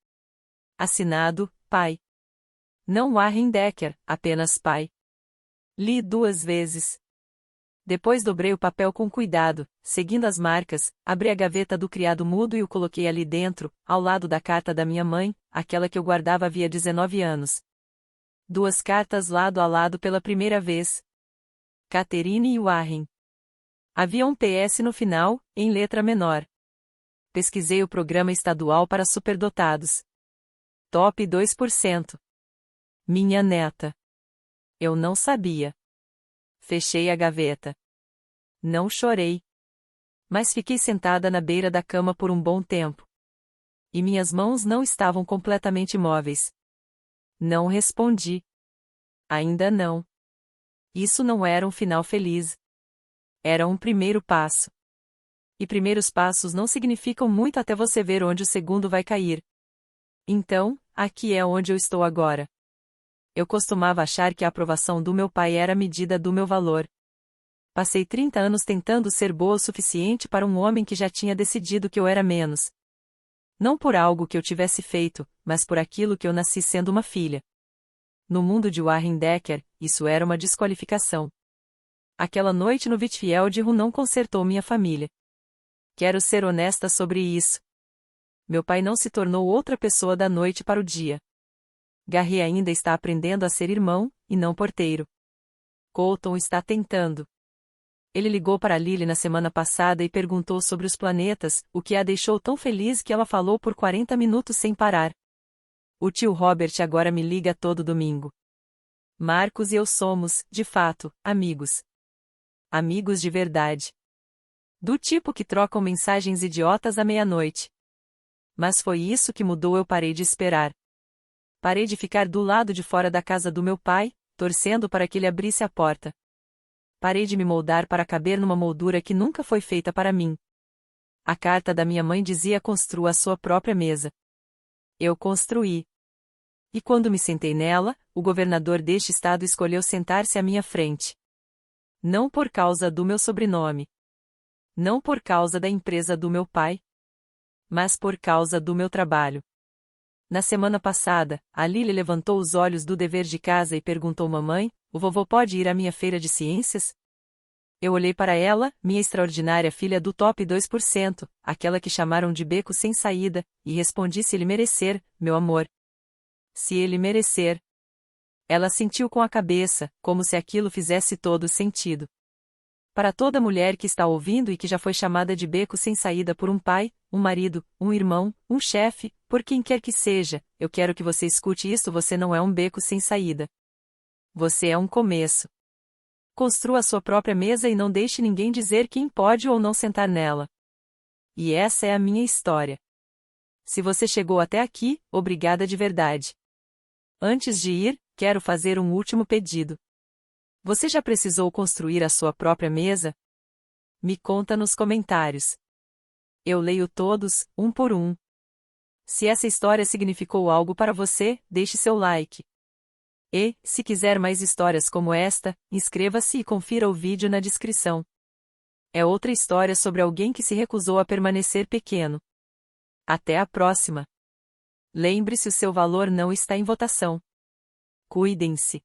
Assinado, pai. Não Warren Decker, apenas pai. Li 2 vezes. Depois dobrei o papel com cuidado, seguindo as marcas, abri a gaveta do criado mudo e o coloquei ali dentro, ao lado da carta da minha mãe, aquela que eu guardava havia 19 anos. 2 cartas lado a lado pela primeira vez. Catherine e Warren. Havia um PS no final, em letra menor. Pesquisei o programa estadual para superdotados. Top 2%. Minha neta. Eu não sabia. Fechei a gaveta. Não chorei. Mas fiquei sentada na beira da cama por um bom tempo. E minhas mãos não estavam completamente imóveis. Não respondi. Ainda não. Isso não era um final feliz. Era um primeiro passo. E primeiros passos não significam muito até você ver onde o segundo vai cair. Então, aqui é onde eu estou agora. Eu costumava achar que a aprovação do meu pai era a medida do meu valor. Passei 30 anos tentando ser boa o suficiente para um homem que já tinha decidido que eu era menos. Não por algo que eu tivesse feito, mas por aquilo que eu nasci sendo uma filha. No mundo de Warren Decker, isso era uma desqualificação. Aquela noite no Whitfield não consertou minha família. Quero ser honesta sobre isso. Meu pai não se tornou outra pessoa da noite para o dia. Garry ainda está aprendendo a ser irmão, e não porteiro. Colton está tentando. Ele ligou para Lily na semana passada e perguntou sobre os planetas, o que a deixou tão feliz que ela falou por 40 minutos sem parar. O tio Robert agora me liga todo domingo. Marcos e eu somos, de fato, amigos. Amigos de verdade. Do tipo que trocam mensagens idiotas à meia-noite. Mas foi isso que mudou: eu parei de esperar. Parei de ficar do lado de fora da casa do meu pai, torcendo para que ele abrisse a porta. Parei de me moldar para caber numa moldura que nunca foi feita para mim. A carta da minha mãe dizia: construa a sua própria mesa. Eu construí. E quando me sentei nela, o governador deste estado escolheu sentar-se à minha frente. Não por causa do meu sobrenome. Não por causa da empresa do meu pai. Mas por causa do meu trabalho. Na semana passada, a Lily levantou os olhos do dever de casa e perguntou: mamãe, o vovô pode ir à minha feira de ciências? Eu olhei para ela, minha extraordinária filha do top 2%, aquela que chamaram de beco sem saída, e respondi: se ele merecer, meu amor. Se ele merecer. Ela sentiu com a cabeça, como se aquilo fizesse todo sentido. Para toda mulher que está ouvindo e que já foi chamada de beco sem saída por um pai, um marido, um irmão, um chefe, por quem quer que seja, eu quero que você escute isto: você não é um beco sem saída. Você é um começo. Construa a sua própria mesa e não deixe ninguém dizer quem pode ou não sentar nela. E essa é a minha história. Se você chegou até aqui, obrigada de verdade. Antes de ir, quero fazer um último pedido. Você já precisou construir a sua própria mesa? Me conta nos comentários. Eu leio todos, um por um. Se essa história significou algo para você, deixe seu like. E, se quiser mais histórias como esta, inscreva-se e confira o vídeo na descrição. É outra história sobre alguém que se recusou a permanecer pequeno. Até a próxima. Lembre-se: o seu valor não está em votação. Cuidem-se.